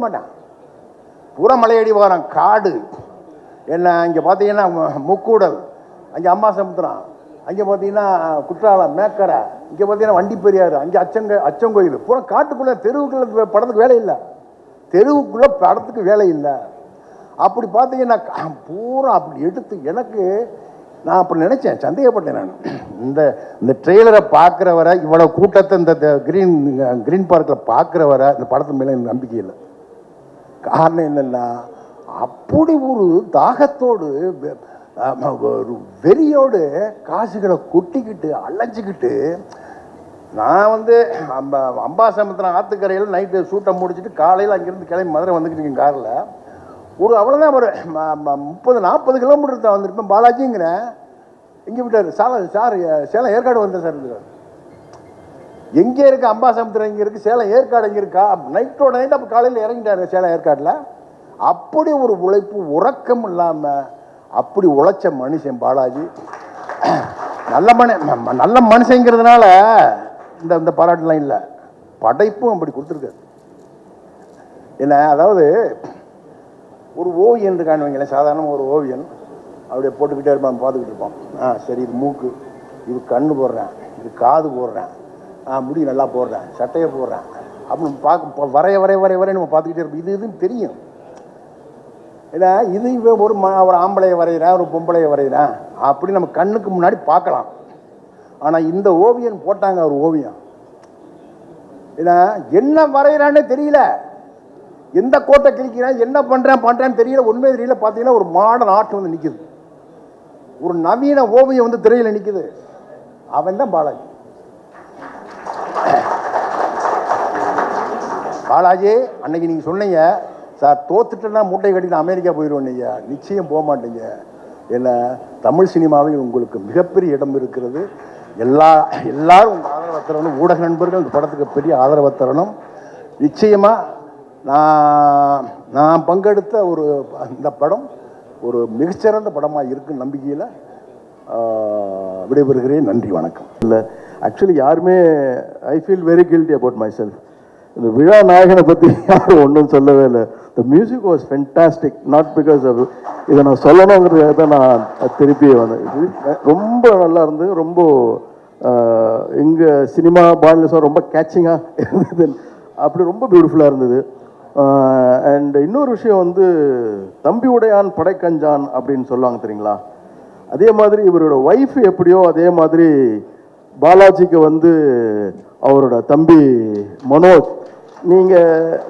மாட்டாங்க. பூரா மலையடி வாரம், காடு, என்ன இங்கே பார்த்தீங்கன்னா முக்கூடல், அங்கே அம்மா சமுத்திரம், அங்கே பார்த்தீங்கன்னா குற்றாலம், மேக்கரை, இங்கே பார்த்தீங்கன்னா வண்டி பெரியாறு, அங்கே அச்சங்கோயில், பூரா காட்டுக்குள்ளே, தெருவுக்குள்ளே படத்துக்கு வேலை இல்லை. அப்படி பார்த்தீங்கன்னா பூரா அப்படி எடுத்து எனக்கு நான் அப்படி நினச்சேன், சந்தேகப்பட்டேன். நான் இந்த ட்ரெய்லரை பார்க்குற வரை, இவ்வளோ கூட்டத்தை இந்த கிரீன் பார்க்கில் பார்க்குற வரை இந்த படத்து மேலே எனக்கு நம்பிக்கை இல்லை. காரணம் என்னென்னா, அப்படி ஒரு தாகத்தோடு ஒரு வெறியோடு காசுகளை கொட்டிக்கிட்டு அலைஞ்சிக்கிட்டு, நான் வந்து அம்பாசமுத்திரம் ஆற்றுக்கரையில் நைட்டு ஷூட்டை முடிச்சுட்டு காலையில் அங்கேருந்து கிளம்பி மதுரை வந்துக்கிட்டு இருக்கேன் காரில். அவ்வளோதான் ஒரு 30-40 கிலோமீட்டர் தான் வந்திருப்பேன். பாலாஜிங்கிறேன், எங்கே விட்டார் சேலம் ஏற்காடு வந்தேன் சார் இருந்தார். எங்கே இருக்கு அம்பாசமுத்திரம், எங்கே இருக்குது சேலம் ஏற்காடு, எங்கே இருக்கா? நைட்டோட நைட் அப்போ காலையில் இறங்கிட்டாரு சேலம் ஏற்காடில். அப்படி ஒரு உழைப்பு, உறக்கம் இல்லாமல் அப்படி உழைச்ச மனுஷன் பாலாஜி. நல்ல மனுஷங்கிறதுனால இந்த பாராட்டுலாம் இல்லை, படைப்பும் அப்படி கொடுத்துருக்காரு. என்ன, அதாவது ஒரு ஓவியன் இருக்கான்னு வைங்களேன், சாதாரண ஒரு ஓவியன் அப்படியே போட்டுக்கிட்டே இருப்பான், பார்த்துக்கிட்டு இருப்பான். சரி, இது மூக்கு, இது கண்ணு போடுறேன், இது காது போடுறேன், முடி நல்லா போடுறேன், சட்டையை போடுறேன் அப்படின்னு வரைய நம்ம பார்த்துக்கிட்டே இருப்போம். இதுன்னு தெரியும். ஏன்னா இது ஒரு ஆம்பளையை வரைகிறேன், ஒரு பொம்பளையை வரைகிறேன் அப்படி நம்ம கண்ணுக்கு முன்னாடி பார்க்கலாம். ஆனால் இந்த ஓவியன் போட்டாங்க ஒரு ஓவியம், ஏன்னா என்ன வரைகிறான்னு தெரியல, எந்த கோட்டை கிழிக்கிறேன், என்ன பண்ணுறேன்னு தெரியல, உண்மை தெரியல. பார்த்தீங்கன்னா ஒரு மாடர்ன் ஆர்ட் வந்து நிற்குது, ஒரு நவீன ஓவியம் வந்து திரையில் நிற்குது. அவன் தான் பாலாஜி. பாலாஜி, அன்னைக்கு நீங்கள் சொன்னீங்க சார், தோத்துட்டேன்னா மூட்டை கட்டி நான் அமெரிக்கா போயிடுவேன். நீங்கள் நிச்சயம் போக மாட்டீங்க. ஏன்னா தமிழ் சினிமாவில் உங்களுக்கு மிகப்பெரிய இடம் இருக்கிறது. எல்லாரும் உங்கள் ஆதரவை தரணும். ஊடக நண்பர்கள் இந்த படத்துக்கு பெரிய ஆதரவை தரணும். நிச்சயமாக நான் பங்கெடுத்த இந்த படம் ஒரு மிகச்சிறந்த படமாக இருக்குன்னு நம்பிக்கையில் விடைபெறுகிறேன். நன்றி, வணக்கம். இல்லை, ஆக்சுவலி யாருமே I feel very guilty about myself. இந்த விழா நாயகனை பற்றி யாரும் ஒன்றும் சொல்லவே இல்லை. The music was fantastic. Not because of இதை நான் சொல்லணுங்கிறதுக்காக தான் நான் திருப்பி வந்தேன். ரொம்ப நல்லா இருந்து, ரொம்ப எங்கள் சினிமா பாடல்ஸும் ரொம்ப கேட்சிங்காக இருந்தது. அப்படி ரொம்ப பியூட்டிஃபுல்லாக இருந்தது. அண்ட் இன்னொரு விஷயம் வந்து, தம்பி உடையான் படைக்கஞ்சான் அப்படின்னு சொல்லுவாங்க தெரியுங்களா, அதே மாதிரி இவரோட ஒய்ஃப் எப்படியோ அதே மாதிரி பாலாஜிக்கு வந்து அவரோட தம்பி மனோஜ்.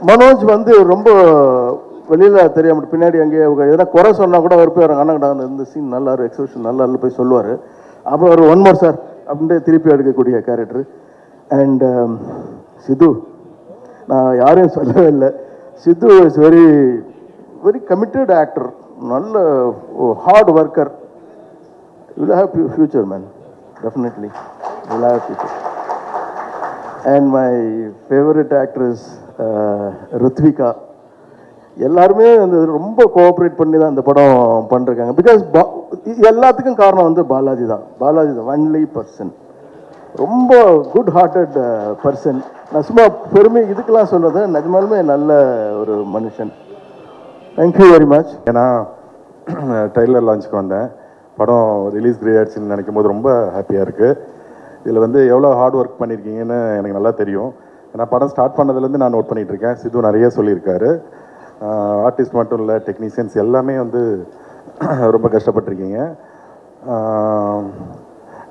மனோஜ் வந்து ரொம்ப வெளியில் தெரியாம பின்னாடி அங்கே எதனா குறை சொன்னால் கூட அவர் போய் அண்ணா இந்த சீன் நல்லா இருக்கு, எக்ஸிபிஷன் நல்லா இல்லை போய் சொல்லுவார். அப்புறம் அவர் ஒன் மோர் சார் அப்படின்ட்டு திருப்பி எடுக்கக்கூடிய கேரக்டர். அண்ட் சித்து, நான் யாரையும் சொல்லவே இல்லை, Siddhu is very very committed actor, நல்ல hard worker. Will have future man, definitely will have future. And my favourite actress Rithvika. எல்லாருமே வந்து ரொம்ப கோஆப்ரேட் பண்ணி தான் இந்த படம் பண்ணிருக்காங்க. பிகாஸ் எல்லாத்துக்கும் காரணம் வந்து பாலாஜி தான் ஒன்லி பர்சன். ரொம்ப குட் ஹார்ட்டட் பர்சன். நான் சும்மா பெருமை இதுக்கெல்லாம் சொல்கிறது, நிஜமாலுமே நல்ல ஒரு மனுஷன். Thank you very much. ஏன்னா ட்ரெய்லர் லான்ச்சுக்கு வந்தேன், படம் ரிலீஸ் கிரேட் ஆயிடுச்சுன்னு நினைக்கும் போது ரொம்ப ஹாப்பியாக இருக்குது. இதில் வந்து எவ்வளோ ஹார்ட் ஒர்க் பண்ணியிருக்கீங்கன்னு எனக்கு நல்லா தெரியும். ஏன்னா படம் ஸ்டார்ட் பண்ணதுலேருந்து நான் நோட் பண்ணிகிட்ருக்கேன். சித்து நிறைய சொல்லியிருக்காரு. ஆர்டிஸ்ட் மட்டும் இல்லை, டெக்னீஷியன்ஸ் எல்லாமே வந்து ரொம்ப கஷ்டப்பட்டிருக்கீங்க.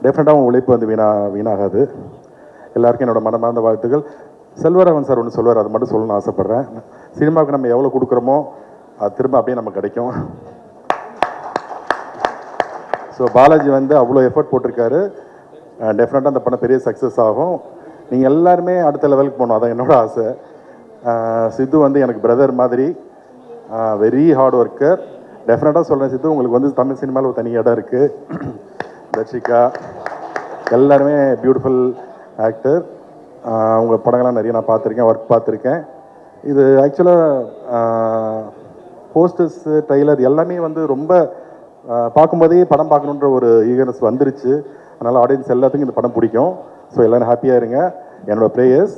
டெஃபினட்டாக உங்கள் உழைப்பு வந்து வீணாகாது. எல்லாருக்கும் என்னோடய மனமார்ந்த வாழ்த்துக்கள். செல்வராகவன் சார் ஒன்று சொல்வார், அது மட்டும் சொல்லணும்னு ஆசைப்பட்றேன். சினிமாவுக்கு நம்ம எவ்வளோ கொடுக்குறோமோ அது திரும்ப அப்படியே நமக்கு கிடைக்கும். ஸோ பாலாஜி வந்து அவ்வளோ எஃபர்ட் போட்டிருக்காரு. டெஃபினட்டாக அந்த படம் பெரிய சக்ஸஸ் ஆகும். நீங்கள் எல்லாருமே அடுத்த லெவலுக்கு போகணும், அதான் என்னோட ஆசை. சித்து வந்து எனக்கு பிரதர் மாதிரி, வெரி ஹார்ட் ஒர்க்கர். டெஃபினட்டாக சொல்கிறேன் சித்து, உங்களுக்கு வந்து தமிழ் சினிமாவில் ஒரு தனி இடம் இருக்குது. தர்ஷிகா எல்லாருமே பியூட்டிஃபுல் ஆக்டர். உங்கள் படங்கள்லாம் நிறைய நான் பார்த்துருக்கேன், ஒர்க் பார்த்துருக்கேன். இது ஆக்சுவலாக போஸ்டர்ஸு ட்ரெய்லர் எல்லாமே வந்து ரொம்ப பார்க்கும்போதே படம் பார்க்கணுன்ற ஒரு ஈகர்னஸ் வந்துருச்சு. அதனால் ஆடியன்ஸ் எல்லாத்துக்கும் இந்த படம் பிடிக்கும். ஸோ எல்லோரும் ஹாப்பியாக இருங்க. என்னோடய ப்ரேயர்ஸ்,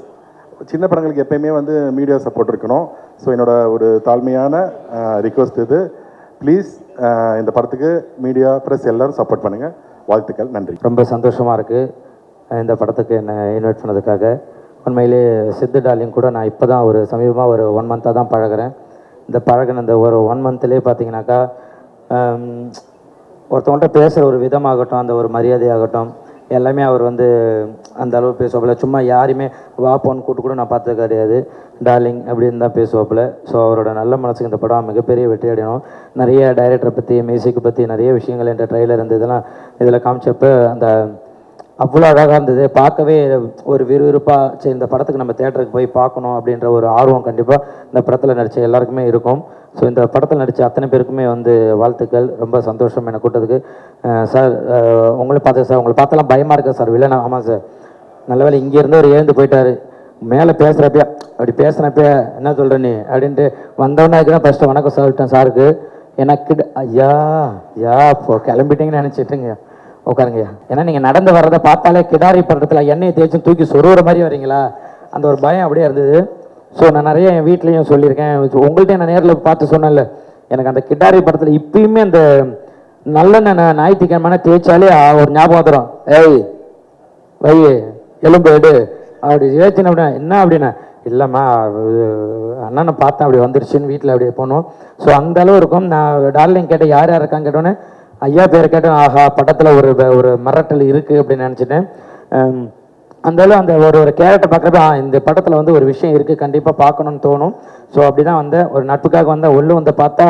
சின்ன படங்களுக்கு எப்போயுமே வந்து மீடியா சப்போர்ட் இருக்கணும். ஸோ என்னோட ஒரு தாழ்மையான ரிக்வஸ்ட் இது, ப்ளீஸ் இந்த படத்துக்கு மீடியா ப்ரெஸ் எல்லோரும் சப்போர்ட் பண்ணுங்கள். வாழ்த்துக்கள், நன்றி. ரொம்ப சந்தோஷமாக இருக்குது இந்த படத்துக்கு என்னை இன்வைட் பண்ணதுக்காக. உண்மையிலே சித்து டார்லிங் கூட நான் இப்போ தான் சமீபமாக ஒரு 1 மந்த்தாக தான் பழகிறேன். இந்த பழகின இந்த ஒரு 1 மந்த்லேயே பார்த்தீங்கன்னாக்கா ஒருத்தவங்கள்ட்ட பேசுகிற ஒரு விதமாகட்டும், அந்த ஒரு மரியாதையாகட்டும், எல்லாமே அவர் வந்து அந்த அளவு பேசுவாப்பில். சும்மா யாரையுமே வா போன்னு கூட்டு கூட நான் பார்த்தது கிடையாது. டார்லிங் அப்படின்னு தான் பேசுவாப்பில். ஸோ அவரோட நல்ல மனசுக்கு இந்த படம் மிகப்பெரிய வெற்றி அடையணும். நிறைய டைரக்டரை பற்றி, மியூசிக்கை பற்றி நிறைய விஷயங்கள் என்ற ட்ரெய்லர் இந்த இதெல்லாம் இதில் காமிச்சப்போ அந்த அவ்வளோ அழகாக இருந்தது. பார்க்கவே ஒரு விறுவிறுப்பாக, சரி இந்த படத்துக்கு நம்ம தேட்டருக்கு போய் பார்க்கணும் அப்படின்ற ஒரு ஆர்வம் கண்டிப்பாக இந்த படத்தில் நடித்த எல்லாருக்குமே இருக்கும். ஸோ இந்த படத்தில் நடித்த அத்தனை பேருக்குமே வந்து வாழ்த்துக்கள். ரொம்ப சந்தோஷம் என்னை கூட்டத்துக்கு. சார் உங்களையும் பார்த்தேன் சார், உங்களை பார்த்தெல்லாம் பயமாக இருக்கா சார்? இல்லைண்ணா ஆமாம் சார், நல்ல வேலை இங்கேருந்து அவர் எழுந்து போயிட்டார். மேலே பேசுகிறப்ப அப்படி பேசுனப்ப என்ன சொல்கிற நீ அப்படின்ட்டு வந்தோன்னே தான் ஃபஸ்ட்டு வணக்கம் சொல்லிட்டேன் சாருக்கு. எனக்கு ஐயா இப்போ கிளம்பிட்டீங்கன்னு நினச்சிட்டுங்க. உட்காருங்கய்யா. ஏன்னா நீங்கள் நடந்து வர்றதை பார்த்தாலே கிடாரி படத்தில் எண்ணெயை தேய்ச்சி தூக்கி சொருகிற மாதிரி வரீங்களா, அந்த ஒரு பயம் அப்படியே இருந்தது. ஸோ நான் நிறைய என் வீட்லேயும் சொல்லியிருக்கேன், உங்கள்கிட்ட நான் நேரில் பார்த்து சொன்னேன்ல, எனக்கு அந்த கிடாரி படத்தில் இப்பயுமே அந்த நல்லெண்ணெய் ஞாயிற்றுக்கிழமை தேய்ச்சாலே ஒரு ஞாபகம் தரும். ஏய் வை எலும்பு எடு அப்படி ஏற்றின அப்படின்னா என்ன அப்படின்னா இல்லைம்மா அண்ணனை பார்த்தேன் அப்படி வந்துருச்சுன்னு வீட்டில் அப்படியே போனோம். ஸோ அந்த அளவு இருக்கும். நான் டார்லிங் கேட்டேன் யார் யார் இருக்கான்னு கேட்டோன்னே ஐயா பேரை கேட்டேன். ஆஹா படத்தில் ஒரு மிரட்டல் இருக்குது அப்படின்னு நினச்சிட்டேன். அந்த அளவு அந்த ஒரு கேரக்டர் பார்க்குறப்ப இந்த படத்தில் வந்து ஒரு விஷயம் இருக்குது, கண்டிப்பாக பார்க்கணுன்னு தோணும். ஸோ அப்படி தான் வந்தேன், ஒரு நட்புக்காக வந்தேன். உள்ளே வந்து பார்த்தா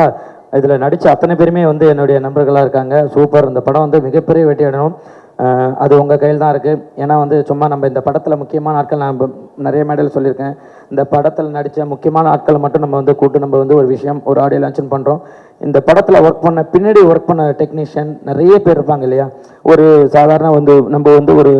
இதில் நடித்த அத்தனை பேருமே வந்து என்னுடைய நண்பர்களாக இருக்காங்க. சூப்பர். இந்த படம் வந்து மிகப்பெரிய வெற்றி அடையணும். அது உங்கள் கையில் தான் இருக்குது. ஏன்னா வந்து சும்மா நம்ம இந்த படத்தில் முக்கியமான ஆட்கள் நான் நிறைய மேடையில் சொல்லியிருக்கேன், இந்த படத்தில் நடித்த முக்கியமான ஆட்களை மட்டும் நம்ம வந்து கூட்டு நம்ம வந்து ஒரு விஷயம் ஒரு ஆடியோ லான்ச் பண்ணுறோம். இந்த படத்தில் ஒர்க் பண்ண பின்னாடி ஒர்க் பண்ண டெக்னீஷியன் நிறைய பேர் இருப்பாங்க இல்லையா. ஒரு சாதாரண வந்து நம்ம வந்து ஒரு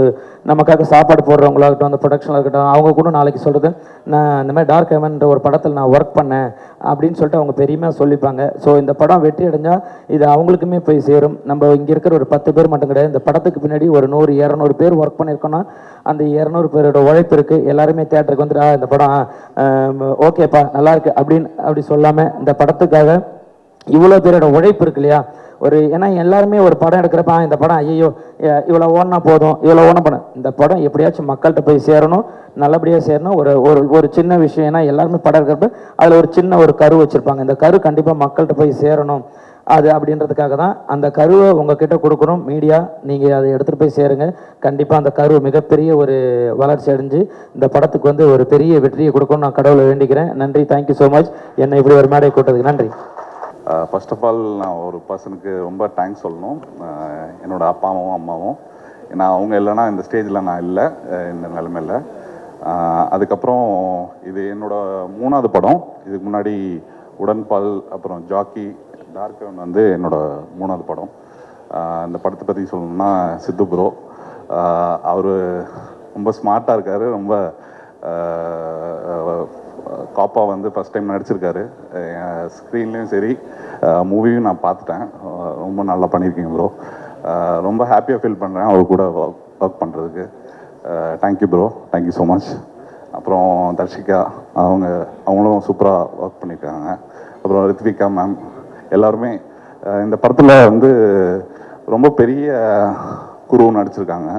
நமக்காக சாப்பாடு போடுறவங்களாகட்டும், அந்த ப்ரொடக்ஷனாக இருக்கட்டும், அவங்க கூட நாளைக்கு சொல்கிறது நான் இந்த மாதிரி டார்க் ஹெவன்ன்ற ஒரு படத்தில் நான் ஒர்க் பண்ணேன் அப்படின்னு சொல்லிட்டு அவங்க பெரியமாக சொல்லிப்பாங்க. ஸோ இந்த படம் வெற்றி அடைஞ்சால் இது அவங்களுக்குமே போய் சேரும். நம்ம இங்கே இருக்கிற ஒரு 10 பேர் மட்டும் கிடையாது, இந்த படத்துக்கு பின்னாடி ஒரு 100-200 பேர் ஒர்க் பண்ணியிருக்கோன்னா அந்த 200 பேரோட உழைப்பு இருக்குது. எல்லாருமே தேட்டருக்கு வந்துட்டு இந்த படம் ஓகேப்பா நல்லா இருக்கு அப்படி சொல்லாமல் இந்த படத்துக்காக இவ்வளோ பேரோட உழைப்பு இருக்கு இல்லையா. ஏன்னா எல்லாருமே ஒரு படம் எடுக்கிறப்ப இந்த படம் ஐயோ இவ்வளோ ஓடனா போதும், இவ்வளோ ஓன படம், இந்த படம் எப்படியாச்சும் மக்கள்கிட்ட போய் சேரணும், நல்லபடியாக சேரணும். ஒரு சின்ன விஷயம், ஏன்னா எல்லாருமே படம் எடுக்கிறப்ப அதில் ஒரு சின்ன ஒரு கரு வச்சுருப்பாங்க, இந்த கரு கண்டிப்பாக மக்கள்கிட்ட போய் சேரணும். அது அப்படின்றதுக்காக தான் அந்த கருவை உங்ககிட்ட கொடுக்குறோம். மீடியா நீங்கள் அதை எடுத்துகிட்டு போய் சேருங்க. கண்டிப்பாக அந்த கரு மிகப்பெரிய ஒரு வளர்ச்சி அடைஞ்சு இந்த படத்துக்கு வந்து ஒரு பெரிய வெற்றியை கொடுக்கணும்னு நான் கடவுளை வேண்டிக்கிறேன். நன்றி, தேங்க்யூ ஸோ மச் என்னை இப்படி ஒரு மேடை கூட்டதுக்கு நன்றி. ஃபர்ஸ்ட் ஆஃப் ஆல் நான் ஒரு பர்சனுக்கு ரொம்ப தேங்க்ஸ் சொல்லணும், என்னோடய அப்பாவும் அம்மாவும். ஏன்னா அவங்க இல்லைன்னா இந்த ஸ்டேஜில் நான் இல்லை, இந்த நிலைமையில். அதுக்கப்புறம் இது என்னோடய 3வது படம். இதுக்கு முன்னாடி உடன்பால், அப்புறம் ஜாக்கி, டார்க் ஹெவன் வந்து என்னோடய 3வது படம். இந்த படத்தை பற்றி சொல்லணும்னா சித்து ப்ரோ, அவர் ரொம்ப ஸ்மார்ட்டாக இருக்கார், ரொம்ப காப்பாக வந்து ஃபஸ்ட் டைம் நடிச்சிருக்காரு. ஸ்க்ரீன்லேயும் சரி மூவியும் நான் பார்த்துட்டேன், ரொம்ப நல்லா பண்ணியிருக்கீங்க ப்ரோ. ரொம்ப ஹாப்பியாக ஃபீல் பண்ணுறேன் அவர் கூட ஒர்க் பண்ணுறதுக்கு. Thank you bro, thank you so much. அப்புறம் தர்ஷிகா அவங்களும் சூப்பராக ஒர்க் பண்ணியிருக்காங்க. அப்புறம் ரித்விகா மேம், எல்லாருமே இந்த படத்தில் வந்து ரொம்ப பெரிய குரு நடிச்சிருக்காங்க.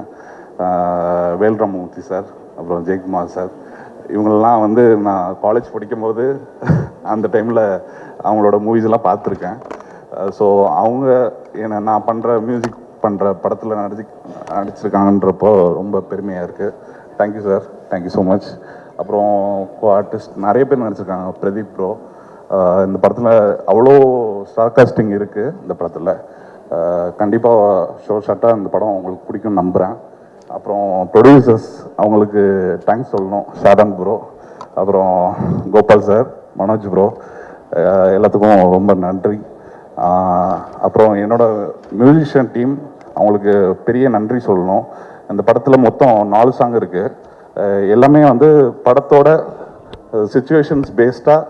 வேல்ராமூர்த்தி சார், அப்புறம் ஜெயக்குமார் சார், இவங்களெல்லாம் வந்து நான் காலேஜ் படிக்கும்போது அந்த டைமில் அவங்களோட மூவிஸ்லாம் பார்த்துருக்கேன். ஸோ அவங்க நான் பண்ணுற மியூசிக் பண்ணுற படத்தில் நடிச்சிருக்காங்கன்றப்போ ரொம்ப பெருமையாக இருக்குது. Thank you sir, thank you so much. அப்புறம் கோ ஆர்டிஸ்ட் நிறைய பேர் நடிச்சிருக்காங்க. பிரதீப் ப்ரோ, இந்த படத்தில் அவ்வளோ சார்காஸ்டிங் இருக்குது இந்த படத்தில். கண்டிப்பாக ஷார்ட்டாக இந்த படம் உங்களுக்கு பிடிக்கும்னு நம்புகிறேன். அப்புறம் ப்ரொடியூசர்ஸ், அவங்களுக்கு தேங்க்ஸ் சொல்லணும். ஷாதன் ப்ரோ, அப்புறம் கோபால் சார், மனோஜ் ப்ரோ, எல்லாத்துக்கும் ரொம்ப நன்றி. அப்புறம் என்னோடய மியூசிஷியன் டீம், அவங்களுக்கு பெரிய நன்றி சொல்லணும். இந்த படத்தில் மொத்தம் 4 சாங் இருக்குது. எல்லாமே வந்து படத்தோட சிச்சுவேஷன்ஸ் பேஸ்டாக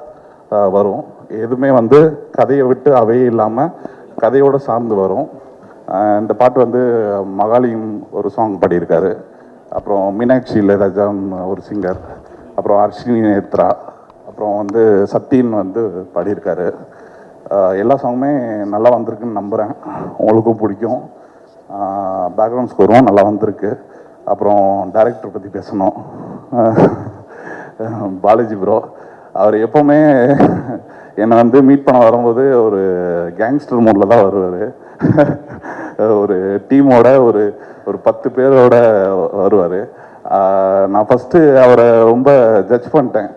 வரும். எதுவுமே வந்து கதையை விட்டு அவையே இல்லாமல் கதையோடு சார்ந்து வரும். இந்த பாட்டு வந்து மகாலியும் ஒரு சாங் பாடியிருக்காரு. அப்புறம் மீனாட்சி இளையராஜான் ஒரு சிங்கர், அப்புறம் அர்ஷினி நேத்ரா, அப்புறம் வந்து சத்தின் வந்து பாடியிருக்காரு. எல்லா சாங்குமே நல்லா வந்திருக்குன்னு நம்புகிறேன், உங்களுக்கும் பிடிக்கும். பேக்ரவுண்ட் ஸ்கோரும் நல்லா வந்திருக்கு. அப்புறம் டைரக்டர் பற்றி பேசணும். பாலாஜி ப்ரோ, அவர் எப்போவுமே என்னை வந்து மீட் பண்ண வரும்போது ஒரு கேங்ஸ்டர் மூடில் தான் வருவார். ஒரு டீமோட ஒரு 10 பேரோட வருவார். நான் ஃபஸ்ட்டு அவரை ரொம்ப ஜட்ஜ் பண்ணிட்டேன்,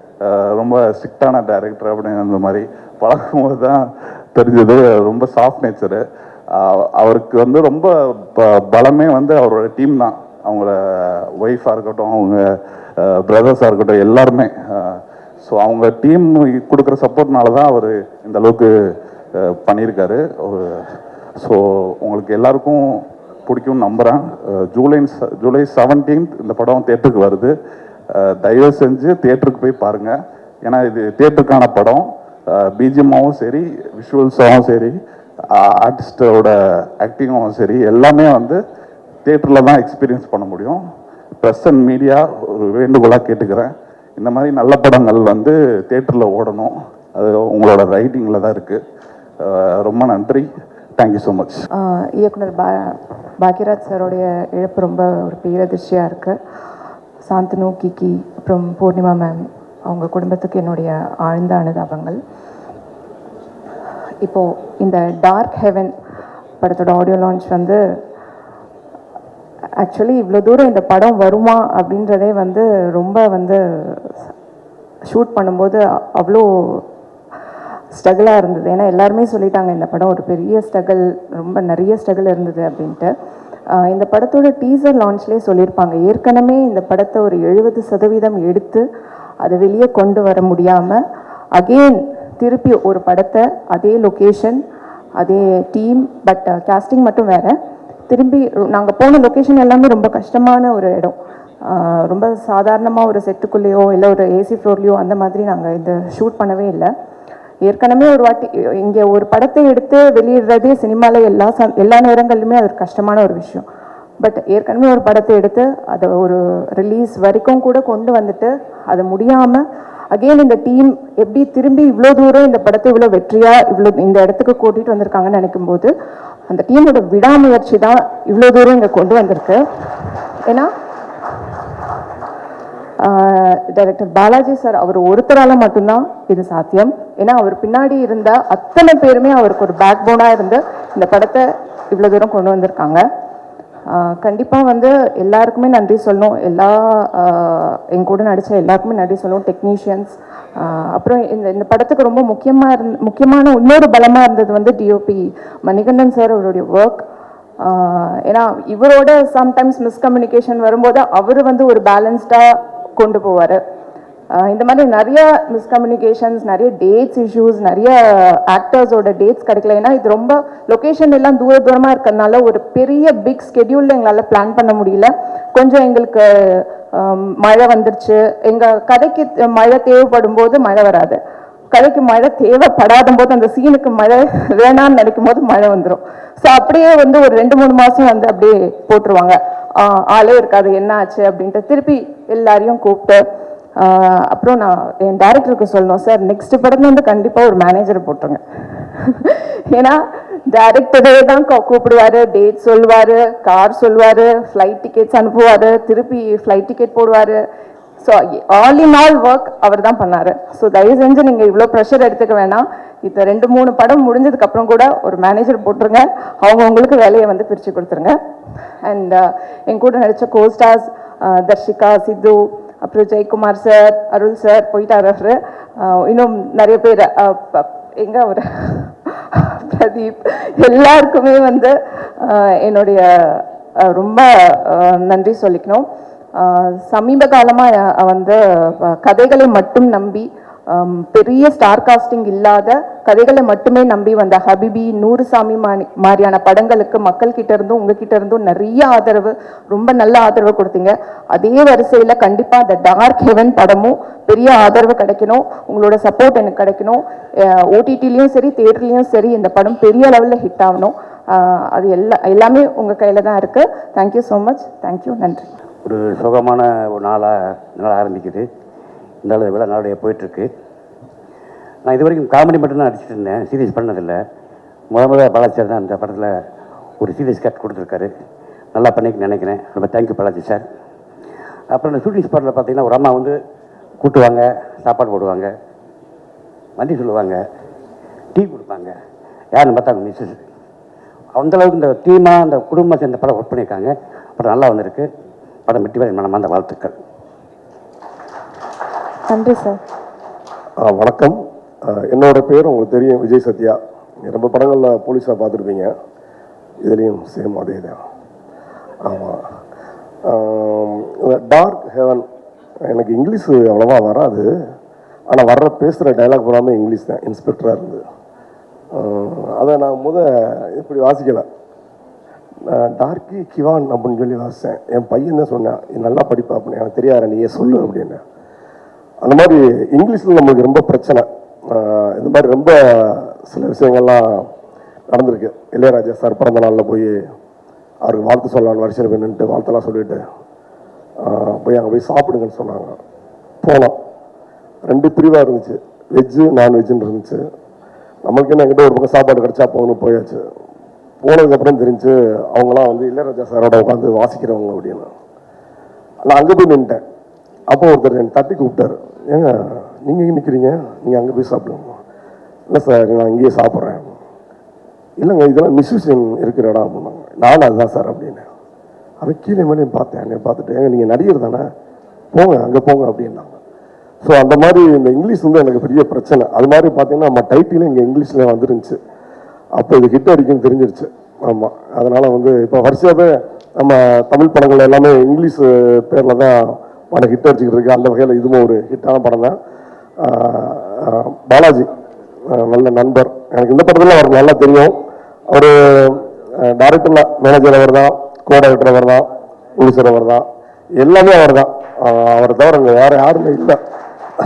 ரொம்ப ஸ்ட்ரிக்டான டைரக்டர் அப்படின்னு. அந்த மாதிரி பழகும்போது தான் தெரிஞ்சது ரொம்ப சாஃப்ட் நேச்சரு. அவருக்கு வந்து ரொம்ப பலமே வந்து அவரோட டீம் தான். அவங்கள ஒய்ஃபாக இருக்கட்டும், அவங்க பிரதர்ஸாக இருக்கட்டும், எல்லாருமே. ஸோ அவங்க டீம் கொடுக்குற சப்போர்ட்னால தான் அவர் இந்த அளவுக்கு பண்ணியிருக்காரு. ஸோ உங்களுக்கு எல்லாருக்கும் பிடிக்கும்னு நம்புகிறேன். ஜூலை 17 இந்த படம் தியேட்டருக்கு வருது. தயவு செஞ்சு தியேட்டருக்கு போய் பாருங்கள். ஏன்னா இது தியேட்டருக்கான படம். பிஜிஎம்மாவும் சரி, விஷுவல்ஸாகவும் சரி, ஆர்டிஸ்டோட ஆக்டிங்காகவும் சரி, எல்லாமே வந்து தியேட்டரில் தான் எக்ஸ்பீரியன்ஸ் பண்ண முடியும். ப்ரெஸ் அண்ட் மீடியா ஒரு வேண்டுகோளாக கேட்டுக்கிறேன், இந்த மாதிரி நல்ல படங்கள் வந்து தியேட்டரில் ஓடணும். அது உங்களோட ரைட்டிங்கில் தான் இருக்குது. ரொம்ப நன்றி. Thank you so much. இயக்குனர் பாக்யராஜ் சாரோடைய இழப்பு ரொம்ப ஒரு பேரதிர்ச்சியாக இருக்குது. சாந்தனு, கிக்கி, அப்புறம் பூர்ணிமா மேம், அவங்க குடும்பத்துக்கு என்னுடைய ஆழ்ந்த அனுதாபங்கள். இப்போது இந்த டார்க் ஹெவன் படத்தோட ஆடியோ லான்ச் வந்து ஆக்சுவலி இவ்வளோ தூரம் இந்த படம் வருமா அப்படின்றதே வந்து ரொம்ப வந்து ஷூட் பண்ணும்போது அவ்வளோ ஸ்ட்ரகிளாக இருந்தது. ஏன்னா எல்லாருமே சொல்லிட்டாங்க இந்த படம் ஒரு பெரிய ஸ்ட்ரகிள், ரொம்ப நிறைய ஸ்ட்ரகிள் இருந்தது அப்படின்ட்டு. இந்த படத்தோட டீசர் லான்ச்லேயே சொல்லியிருப்பாங்க, ஏற்கனவே இந்த படத்தை ஒரு 70% எடுத்து அதை வெளியே கொண்டு வர முடியாமல் அகெயின் திருப்பி ஒரு படத்தை அதே லொக்கேஷன், அதே டீம், பட் காஸ்டிங் மட்டும் வேறு, திரும்பி நாங்கள் போன லொக்கேஷன் எல்லாமே ரொம்ப கஷ்டமான ஒரு இடம். ரொம்ப சாதாரணமாக ஒரு செட்டுக்குள்ளேயோ இல்லை ஒரு ஏசி ஃப்ளோர்லேயோ அந்த மாதிரி நாங்கள் இந்த ஷூட் பண்ணவே இல்லை. ஏற்கனவே ஒரு வாட்டி இங்கே ஒரு படத்தை எடுத்து வெளியிடுறதே சினிமாவில் எல்லா நேரங்கள்லையுமே அது ஒரு கஷ்டமான ஒரு விஷயம். பட் ஏற்கனவே ஒரு படத்தை எடுத்து அதை ஒரு ரிலீஸ் வரைக்கும் கூட கொண்டு வந்துட்டு அது முடியாமல் அகெயின் இந்த டீம் எப்படி திரும்பி இவ்வளோ தூரம் இந்த படத்தை இவ்வளோ வெற்றியாக இவ்வளோ இந்த இடத்துக்கு கூட்டிகிட்டு வந்திருக்காங்கன்னு நினைக்கும்போது அந்த டீமோட விடாமுயற்சி தான் இவ்வளோ தூரம் இங்கே கொண்டு வந்திருக்கு. ஏன்னா டைரக்டர் பாலாஜி சார் அவர் ஒருத்தரால் மட்டும்தான் இது சாத்தியம். ஏன்னா அவர் பின்னாடி இருந்த அத்தனை பேருமே அவருக்கு ஒரு பேக் போனாக இருந்து இந்த படத்தை இவ்வளோ தூரம் கொண்டு வந்திருக்காங்க. கண்டிப்பாக வந்து எல்லாருக்குமே நன்றி சொல்லணும். என் கூட நடித்த எல்லாருக்குமே நன்றி சொல்லணும், டெக்னீஷியன்ஸ். அப்புறம் இந்த படத்துக்கு ரொம்ப முக்கியமான இன்னொரு பலமாக இருந்தது வந்து டிஓபி மணிகண்டன் சார், அவருடைய ஒர்க். ஏன்னா இவரோட சம்டைம்ஸ் மிஸ்கம்யூனிகேஷன் வரும்போது அவர் வந்து ஒரு பேலன்ஸ்டாக கொண்டு போவார். இந்த மாதிரி நிறைய மிஸ்கம்யூனிகேஷன்ஸ், நிறைய டேட்ஸ் இஷ்யூஸ், நிறைய ஆக்டர்ஸோட டேட்ஸ் கிடைக்கல. ஏன்னா இது ரொம்ப லொக்கேஷன் எல்லாம் தூரமாக இருக்கிறதுனால ஒரு பெரிய பிக் ஸ்கெடியூலில் எங்களால் பிளான் பண்ண முடியல. கொஞ்சம் எங்களுக்கு மழை வந்துருச்சு. எங்கள் கதைக்கு மழை தேவைப்படும் போது மழை வராது, கதைக்கு மழை தேவைப்படாத போது அந்த சீனுக்கு மழை வேணான்னு நினைக்கும் போது மழை வந்துடும். ஸோ அப்படியே வந்து ஒரு 2-3 மாதம் வந்து அப்படியே போட்டுருவாங்க, ஆளே இருக்காது, என்ன ஆச்சு அப்படின்ட்டு திருப்பி எல்லாரையும் கூப்பிட்டு. அப்புறம் நான் என் டைரக்டருக்கு சொல்லணும், சார் நெக்ஸ்ட் படத்துல வந்து கண்டிப்பாக ஒரு மேனேஜரை போட்டுருங்க. ஏன்னா டைரக்டரே தான் கூப்பிடுவார், டேட் சொல்லுவார், கார் சொல்லுவார், ஃப்ளைட் டிக்கெட்ஸ் அனுப்புவார், திருப்பி ஃப்ளைட் டிக்கெட் போடுவார். So all in all work அவர் தான் பண்ணார். ஸோ தயவு செஞ்சு நீங்கள் இவ்வளோ ப்ரெஷர் எடுத்துக்க வேணாம். இப்போ 2-3 படம் முடிஞ்சதுக்கப்புறம் கூட ஒரு மேனேஜர் போட்டுருங்க, அவங்கவுங்களுக்கு வேலையை வந்து பிரித்து கொடுத்துருங்க. அண்ட் என் கூட நடித்த கோஸ்டார்ஸ் தர்ஷிகா, சித்து, அப்புறம் ஜெயக்குமார் சார், அருள் சார் போயிட்டார் அவரு, இன்னும் நிறைய பேர், எங்கே அவர் பிரதீப், எல்லாருக்குமே வந்து என்னுடைய ரொம்ப நன்றி சொல்லிக்கணும். சமீப காலமாக வந்து கதைகளை மட்டும் நம்பி, பெரிய ஸ்டார் காஸ்டிங் இல்லாத கதைகளை மட்டுமே நம்பி வந்த ஹபிபி, நூறுசாமி மாதிரியான படங்களுக்கு மக்கள்கிட்ட இருந்தும் உங்ககிட்ட இருந்தும் நிறைய ஆதரவு, ரொம்ப நல்ல ஆதரவு கொடுத்தீங்க. அதே வரிசையில் கண்டிப்பாக அந்த டார்க் ஹெவன் படமும் பெரிய ஆதரவு கிடைக்கணும், உங்களோட சப்போர்ட் எனக்கு கிடைக்கணும். ஓடிடிலையும் சரி, தியேட்டர்லேயும் சரி இந்த படம் பெரிய லெவலில் ஹிட் ஆகணும். அது எல்லாமே உங்கள் கையில் தான் இருக்குது. Thank you so much. தேங்க்யூ, நன்றி. ஒரு சுகமான ஒரு நாளாக ஆரம்பிக்குது. இந்த விழா நாளுடைய போயிட்டுருக்கு. நான் இது வரைக்கும் காமெடி மட்டும்தான் நடிச்சிட்டு இருந்தேன், சீரியஸ் பண்ணதில்லை. முதல்ல பாலாஜி சார் தான் இந்த படத்தில் ஒரு சீரியஸ் கட் கொடுத்துருக்காரு, நல்லா பண்ணிக்க நினைக்கிறேன். ரொம்ப தேங்க்யூ பாலாஜி சார். அப்புறம் இந்த ஷூட்டிங் ஸ்பாட்டில் பார்த்தீங்கன்னா ஒரு அம்மா வந்து கூட்டுவாங்க, சாப்பாடு போடுவாங்க, வண்டி சொல்லுவாங்க, டீ கொடுப்பாங்க. யாருன்னு பார்த்தா அவங்க மிஸ்ஸஸ். அந்தளவுக்கு இந்த டீமாக அந்த குடும்பம் சேர்ந்த படம் ஒர்க் பண்ணியிருக்காங்க. படம் நல்லா வந்திருக்கு. படம் வெற்றி பெற மனமார்ந்த வாழ்த்துக்கள். நன்றி சார். வணக்கம். என்னோட பேர் உங்களுக்கு தெரியும், விஜய் சத்யா. ரொம்ப படங்களில் போலீஸாக பார்த்துருப்பீங்க, இதுலேயும் சேம் அதே தான். ஆமாம். டார்க் ஹெவன் எனக்கு இங்கிலீஷ் அவ்வளோவா வராது, ஆனால் வர்ற பேசுகிற டைலாக் பூராமே இங்கிலீஷ் தான், இன்ஸ்பெக்டராக இருந்து. அதை நான் இப்படி வாசிக்கலை, டார்க்கி கிவான் அப்படின்னு சொல்லி வாசித்தேன். என் பையன் தான் சொன்னேன், நல்லா படிப்பா அப்படின்னு. எனக்கு தெரியாது, நீயே சொல்லு அப்படின்னு. அந்த மாதிரி இங்கிலீஷில் நம்மளுக்கு ரொம்ப பிரச்சனை. இந்த மாதிரி ரொம்ப சில விஷயங்கள்லாம் நடந்திருக்கு. இளையராஜா சார் பிறந்த நாளில் போய் அவருக்கு வாழ்த்து சொல்லலான்னு வரிசையில் போய் நின்றுட்டு வாழ்த்தெல்லாம் சொல்லிவிட்டு போய் அங்கே போய் சாப்பிடுங்கன்னு சொன்னாங்க. போனோம், 2 பிரிவாக இருந்துச்சு, வெஜ்ஜு நான்வெஜ்ஜுன்னு இருந்துச்சு. நம்மளுக்கு என்ன எங்கிட்ட ஒரு பக்கம் சாப்பாடு கிடச்சா போகணும்னு போயாச்சு. போனதுக்கப்புறம் தெரிஞ்சு அவங்களாம் வந்து இளையராஜா சாரோட உட்காந்து வாசிக்கிறவங்க அப்படின்னு. நான் அங்கே போய் நின்ட்டேன். அப்போ ஒருத்தர் என் தட்டி கூப்பிட்டாரு, ஏங்க நீங்கள் எங்கே நிற்கிறீங்க, நீங்கள் அங்கே போய் சாப்பிடுங்க. இல்லை சார் நான் இங்கேயே சாப்பிட்றேன். இல்லைங்க இதெல்லாம் மிஸ்யூஷன் இருக்கிற இடம் அப்படின்னாங்க. நானும் அதுதான் சார் அப்படின்னு. அவன் கீழே மேலேயும் பார்த்தேன், அங்கே பார்த்துட்டு ஏங்க நீங்கள் நடிகர் தானே, போங்க அங்கே போங்க அப்படின்னாங்க. ஸோ அந்த மாதிரி இந்த இங்கிலீஷ் வந்து எனக்கு பெரிய பிரச்சனை. அது மாதிரி பார்த்தீங்கன்னா நம்ம டைட்டிலும் இங்கே இங்கிலீஷில் வந்துருந்துச்சு. அப்போ இது ஹிட் அடிக்குன்னு தெரிஞ்சிருச்சு. ஆமாம், அதனால் வந்து இப்போ வருஷமே நம்ம தமிழ் படங்கள் எல்லாமே இங்கிலீஷ் பேரில் தான் படம் ஹிட் அடிச்சுக்கிட்டு இருக்கு. அந்த வகையில் இதுவும் ஒரு ஹிட்டான படம் தான். பாலாஜி நல்ல நண்பர், எனக்கு இந்த படத்தில் அவருக்கு நல்லா தெரியும். அவர் டைரக்டர் தான், மேனேஜர் அவர் தான், கோ டைரக்டர் அவர் தான், ப்ரொடியூசர் அவர் தான், எல்லாமே அவர் தான். அவரை தவிர இங்கே வேறு யாருமே இல்லை.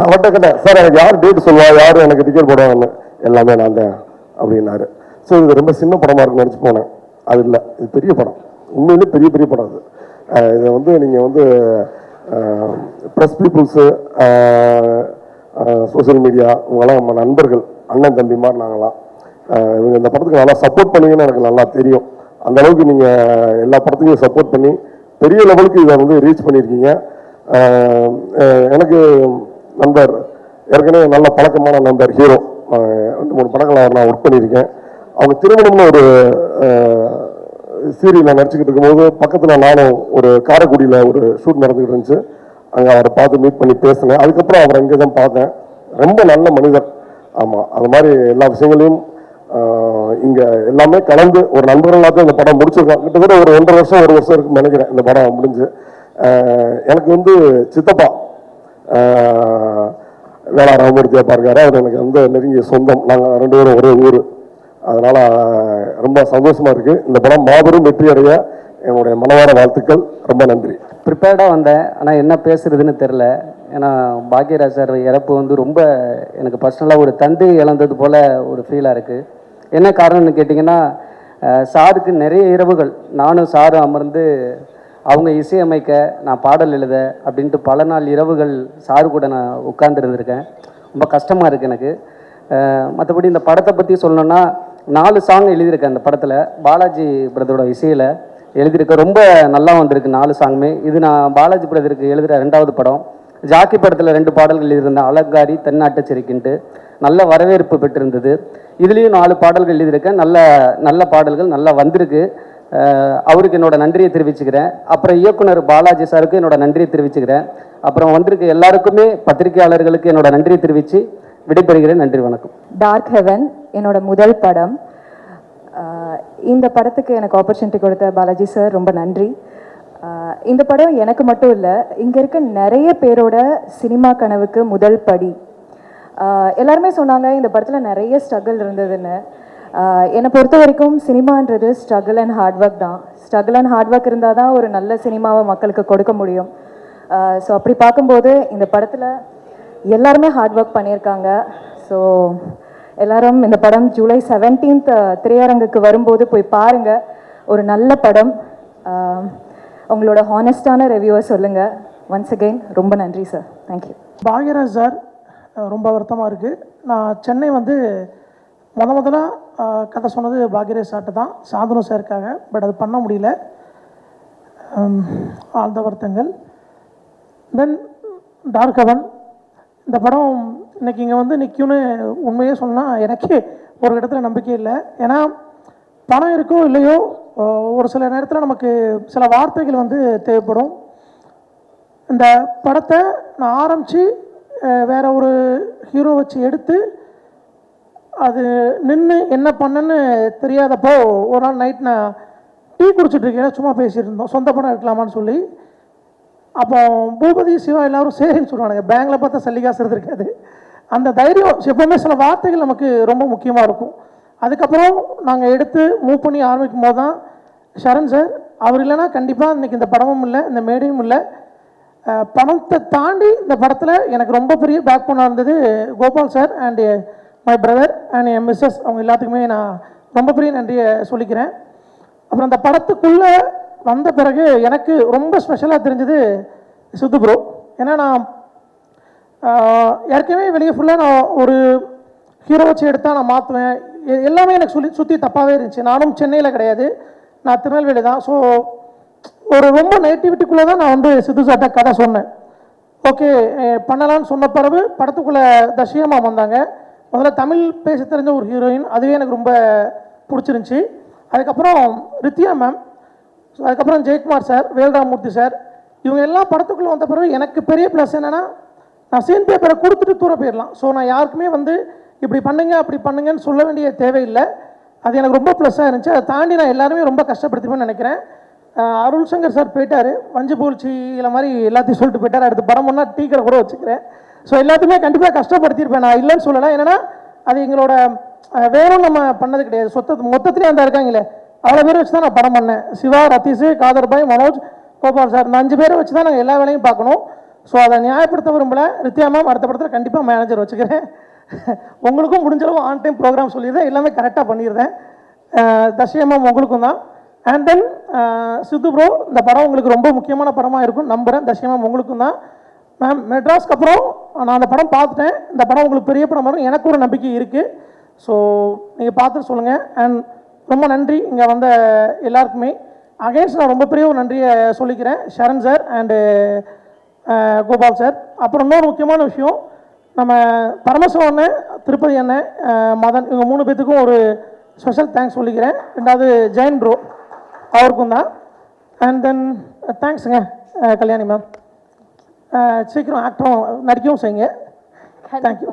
அவர்கிட்ட கேட்டேன், சார் எனக்கு யார் டேட் சொல்லுவா, யார் எனக்கு டிக்கெட் போடுவாங்கன்னு. எல்லாமே நான் தான் அப்படின்னாரு. ஸோ இது ரொம்ப சின்ன படமாக இருக்குன்னு நினச்சி போனேன். அது இல்லை, இது பெரிய படம், உண்மையிலே பெரிய பெரிய படம். அது இதை வந்து நீங்கள் வந்து ப்ரெஸ் பீப்புள்ஸு, சோசியல் மீடியா, இவங்கெல்லாம் நம்ம நண்பர்கள், அண்ணன் தம்பி மாதிரி நாங்களாம். இவங்க இந்த படத்துக்கு நல்லா சப்போர்ட் பண்ணீங்கன்னு எனக்கு நல்லா தெரியும். அந்த அளவுக்கு நீங்கள் எல்லா படத்துக்கும் சப்போர்ட் பண்ணி பெரிய லெவலுக்கு இதை வந்து ரீச் பண்ணியிருக்கீங்க. எனக்கு நண்பர் ஏற்கனவே நல்ல பழக்கமான நண்பர் ஹீரோ, 2-3 படங்கள் அவர் நான் ஒர்க் பண்ணியிருக்கேன். அவங்க திருமணம்னு ஒரு சீரியலில் நடிச்சுக்கிட்டு இருக்கும்போது பக்கத்தில் நானும் ஒரு காரைக்குடியில் ஒரு ஷூட் நடந்துக்கிட்டு இருந்துச்சு. அங்கே அவரை பார்த்து மீட் பண்ணி பேசினேன். அதுக்கப்புறம் அவரை இங்கே தான் பார்த்தேன். ரொம்ப நல்ல மனிதர். ஆமாம், அது மாதிரி எல்லா விஷயங்களையும் இங்கே எல்லாமே கலந்து ஒரு நண்பர்களாக இந்த படம் முடிச்சிருக்கோம். கிட்டத்தட்ட ஒரு 1.5 வருஷம் 1 வருஷம் இருக்குன்னு நினைக்கிறேன் இந்த படம் முடிஞ்சு. எனக்கு வந்து சித்தப்பா வேளா ராமமூர்த்தியா இருக்காரு, அவர் எனக்கு வந்து நெருங்கிய சொந்தம். நாங்கள் 2 பேரும் ஒரே ஊர். அதனால் ரொம்ப சந்தோஷமாக இருக்குது. இந்த படம் மாபெரும் வெற்றி அடைய என்னுடைய மனவார வாழ்த்துக்கள். ரொம்ப நன்றி. ப்ரிப்பேர்டாக வந்தேன், ஆனால் என்ன பேசுறதுன்னு தெரில. ஏன்னா பாக்யராஜ் சார் இறப்பு வந்து ரொம்ப எனக்கு பர்சனலாக ஒரு தந்தை இழந்தது போல் ஒரு ஃபீலாக இருக்குது. என்ன காரணம்னு கேட்டிங்கன்னா, சாருக்கு நிறைய இரவுகள் நானும் சாரும் அமர்ந்து அவங்க இசையமைக்க, நான் பாடல் எழுத அப்படின்ட்டு பல நாள் இரவுகள் சாரு கூட நான் உட்கார்ந்துருந்துருக்கேன். ரொம்ப கஷ்டமாக இருக்குது எனக்கு. மற்றபடி இந்த படத்தை பற்றி சொல்லணுன்னா, 4 சாங் எழுதியிருக்கேன் அந்த படத்தில். பாலாஜி பிரதரோட இசையில் எழுதியிருக்கேன். ரொம்ப நல்லா வந்திருக்கு 4 சாங்குமே. இது நான் பாலாஜி பிரதருக்கு எழுதுகிற 2வது படம். ஜாக்கி படத்தில் 2 பாடல்கள் எழுதியிருந்தேன், அலங்காரி, தென்னாட்டு செரிக்கின்ட்டு. நல்ல வரவேற்பு பெற்றிருந்தது. இதுலேயும் 4 பாடல்கள் எழுதியிருக்கேன். நல்ல பாடல்கள் நல்லா வந்திருக்கு. அவருக்கு என்னோட நன்றியை தெரிவிச்சுக்கிறேன். அப்புறம் இயக்குனர் பாலாஜி சாருக்கு என்னோட நன்றியை தெரிவிச்சுக்கிறேன். அப்புறம் வந்திருக்க எல்லாருக்குமே, பத்திரிகையாளர்களுக்கு என்னோட நன்றியை தெரிவித்து விடைபெறுகிறேன். நன்றி, வணக்கம். டார்க் ஹெவன் என்னோட முதல் படம். இந்த படத்துக்கு எனக்கு ஆப்பர்ச்சுனிட்டி கொடுத்த பாலாஜி சார் ரொம்ப நன்றி. இந்த படம் எனக்கு மட்டும் இல்லை, இங்கே இருக்க நிறைய பேரோட சினிமா கனவுக்கு முதல் படி. எல்லாருமே சொன்னாங்க இந்த படத்தில் நிறைய ஸ்ட்ரகிள் இருந்ததுன்னு. என்னை பொறுத்த வரைக்கும் சினிமான்றது ஸ்ட்ரகிள் அண்ட் ஹார்ட் ஒர்க் தான். ஸ்ட்ரகிள் அண்ட் ஹார்ட் ஒர்க் இருந்தால் தான் ஒரு நல்ல சினிமாவை மக்களுக்கு கொடுக்க முடியும். ஸோ அப்படி பார்க்கும்போது இந்த படத்தில் எல்லாருமே ஹார்ட் ஒர்க் பண்ணியிருக்காங்க. ஸோ எல்லாரும் இந்த படம் ஜூலை 17th திரையரங்குக்கு வரும்போது போய் பாருங்கள். ஒரு நல்ல படம். உங்களோட ஹானஸ்டான ரிவ்யூவை சொல்லுங்கள். ஒன்ஸ் அகெயின் ரொம்ப நன்றி சார். தேங்க்யூ. பாக்யராஜ் சார் ரொம்ப வருத்தமாக இருக்குது. நான் சென்னை வந்து முதல்ல கதை சொன்னது பாக்யராஜ் சார்ட்டு தான், சாந்தனு சாருக்காக. பட் அது பண்ண முடியல, ஆழ்ந்த வருத்தங்கள். தென் டார்க் ஹெவன் இந்த படம் இன்றைக்கி இங்கே வந்து நிற்கும்னு உண்மையே சொன்னால் எனக்கே ஒரு இடத்துல நம்பிக்கை இல்லை. ஏன்னா பணம் இருக்கோ இல்லையோ, ஒரு சில நேரத்தில் நமக்கு சில வார்த்தைகள் வந்து தேவைப்படும். இந்த படத்தை நான் ஆரம்பித்து வேற ஒரு ஹீரோ வச்சு எடுத்து அது நின்று என்ன பண்ணன்னு தெரியாதப்போ ஒரு நாள் நைட் நான் டீ குடிச்சிட்டு இருக்கேன், சும்மா பேசிட்டு இருந்தோம் சொந்த படம் எடுக்கலாமான்னு சொல்லி. அப்போ பூபதி சிவா எல்லாரும் சரின்னு சொல்லுவானுங்க. பேங்கில் பார்த்தா சல்லிகாசு இருந்திருக்காது. அந்த தைரியம் எப்பவுமே சில வார்த்தைகள் நமக்கு ரொம்ப முக்கியமாக இருக்கும். அதுக்கப்புறம் நாங்கள் எடுத்து மூவ் பண்ணி ஆரம்பிக்கும் போது தான் ஷரண் சார் அவர் இல்லைன்னா கண்டிப்பாக இன்றைக்கி இந்த படமும் இல்லை, இந்த மேடையும் இல்லை. பணத்தை தாண்டி இந்த படத்தில் எனக்கு ரொம்ப பெரிய பேக் போனாக இருந்தது Gopal sir and my brother and என் மிஸ்ஸஸ், அவங்க எல்லாத்துக்குமே நான் ரொம்ப பெரிய நன்றியை சொல்லிக்கிறேன். அப்புறம் அந்த படத்துக்குள்ளே வந்த பிறகு எனக்கு ரொம்ப ஸ்பெஷலாக தெரிஞ்சது சித்து ப்ரோ. ஏன்னா நான் ஏற்கனவே வெளியே ஃபுல்லாக நான் ஒரு ஹீரோ வச்சு எடுத்தால் நான் மாற்றுவேன், எல்லாமே எனக்கு சுற்றி தப்பாகவே இருந்துச்சு. நானும் சென்னையில் கிடையாது, நான் திருநெல்வேலி தான். ஸோ ஒரு ரொம்ப நெகட்டிவிட்டிக்குள்ளே தான் நான் வந்து சித்து சார்ட்ட கதை சொன்னேன். ஓகே பண்ணலான்னு சொன்ன பிறகு படத்துக்குள்ளே தஷியம்மா வந்தாங்க. முதல்ல தமிழ் பேச தெரிஞ்ச ஒரு ஹீரோயின், அதுவே எனக்கு ரொம்ப பிடிச்சிருந்துச்சி. அதுக்கப்புறம் ரித்தியா மேம், அதுக்கப்புறம் ஜெயக்குமார் சார், வேல்ராமூர்த்தி சார், இவங்க எல்லாம் படத்துக்குள்ளே வந்த பிறகு எனக்கு பெரிய ப்ளஸ் என்னென்னா நான் சீன் பேப்பரை கொடுத்துட்டு தூர போயிடலாம். ஸோ நான் யாருக்குமே வந்து இப்படி பண்ணுங்க அப்படி பண்ணுங்கன்னு சொல்ல வேண்டிய தேவையில்லை. அது எனக்கு ரொம்ப ப்ளஸ்ஸாக இருந்துச்சு. அதை தாண்டி நான் எல்லாருமே ரொம்ப கஷ்டப்படுத்திப்பேன்னு நினைக்கிறேன். அருள் சங்கர் சார் போயிட்டார், வஞ்சி பூழ்ச்சி இல்லை மாதிரி எல்லாத்தையும் சொல்லிட்டு போயிட்டார். அடுத்து படம் ஒன்றா டீ கடை கூட வச்சுக்கிறேன். ஸோ எல்லாத்தையுமே கண்டிப்பாக கஷ்டப்படுத்தியிருப்பேன், நான் இல்லைன்னு சொல்லலை. என்னென்னா அது எங்களோட வேறும் நம்ம பண்ணது கிடையாது. மொத்தத்திலே அந்த இருக்காங்களே அவ்வளோ பேரை வச்சு தான் நான் படம் பண்ணேன். சிவா, ரத்தீஷ், காதர்பாய், மனோஜ், கோபால் சார், இந்த 5 பேரை வச்சு தான் நாங்கள் எல்லா வேலையும் பார்க்கணும். ஸோ அதை நியாயப்படுத்த விரும்பல. ரித்யா மேம் அடுத்த படத்தில் கண்டிப்பாக மேனேஜர் வச்சுக்கிறேன். உங்களுக்கும் முடிஞ்சளவு ஆன் டைம் ப்ரோக்ராம் சொல்லிடுறேன், எல்லாமே கரெக்டாக பண்ணிடுறேன். தஷியா மேம் உங்களுக்கும் தான். அண்ட் தென் சித்து ப்ரோ, இந்த படம் உங்களுக்கு ரொம்ப முக்கியமான படமாக இருக்கும் நம்புகிறேன். தஷியா மேம் உங்களுக்கும் தான். மேம் மெட்ராஸ்க்கு அப்புறம் நான் அந்த படம் பார்த்துட்டேன். இந்த படம் உங்களுக்கு பெரிய படம் வரும் எனக்கு ஒரு நம்பிக்கை இருக்குது. ஸோ நீங்கள் பார்த்துட்டு சொல்லுங்கள். அண்ட் ரொம்ப நன்றி இங்கே வந்த எல்லாருக்குமே. அகைன்ஸ்ட் நான் ரொம்ப பெரிய ஒரு நன்றியை சொல்லிக்கிறேன் Sharan sir and Gopal sir. அப்புறம் இன்னொரு முக்கியமான விஷயம், நம்ம பரமசிவம் அண்ணன், திருப்பதி அண்ணன், மதன், இவங்க 3 பேத்துக்கும் ஒரு ஸ்பெஷல் தேங்க்ஸ் சொல்லிக்கிறேன். ரெண்டாவது ஜெயின் ப்ரோ அவருக்கும் தான். அண்ட் தென் தேங்க்ஸுங்க கல்யாணி மேம். சீக்கிரம் ஆக்டரும் நடிக்கவும் செய்யுங்க. தேங்க்யூ.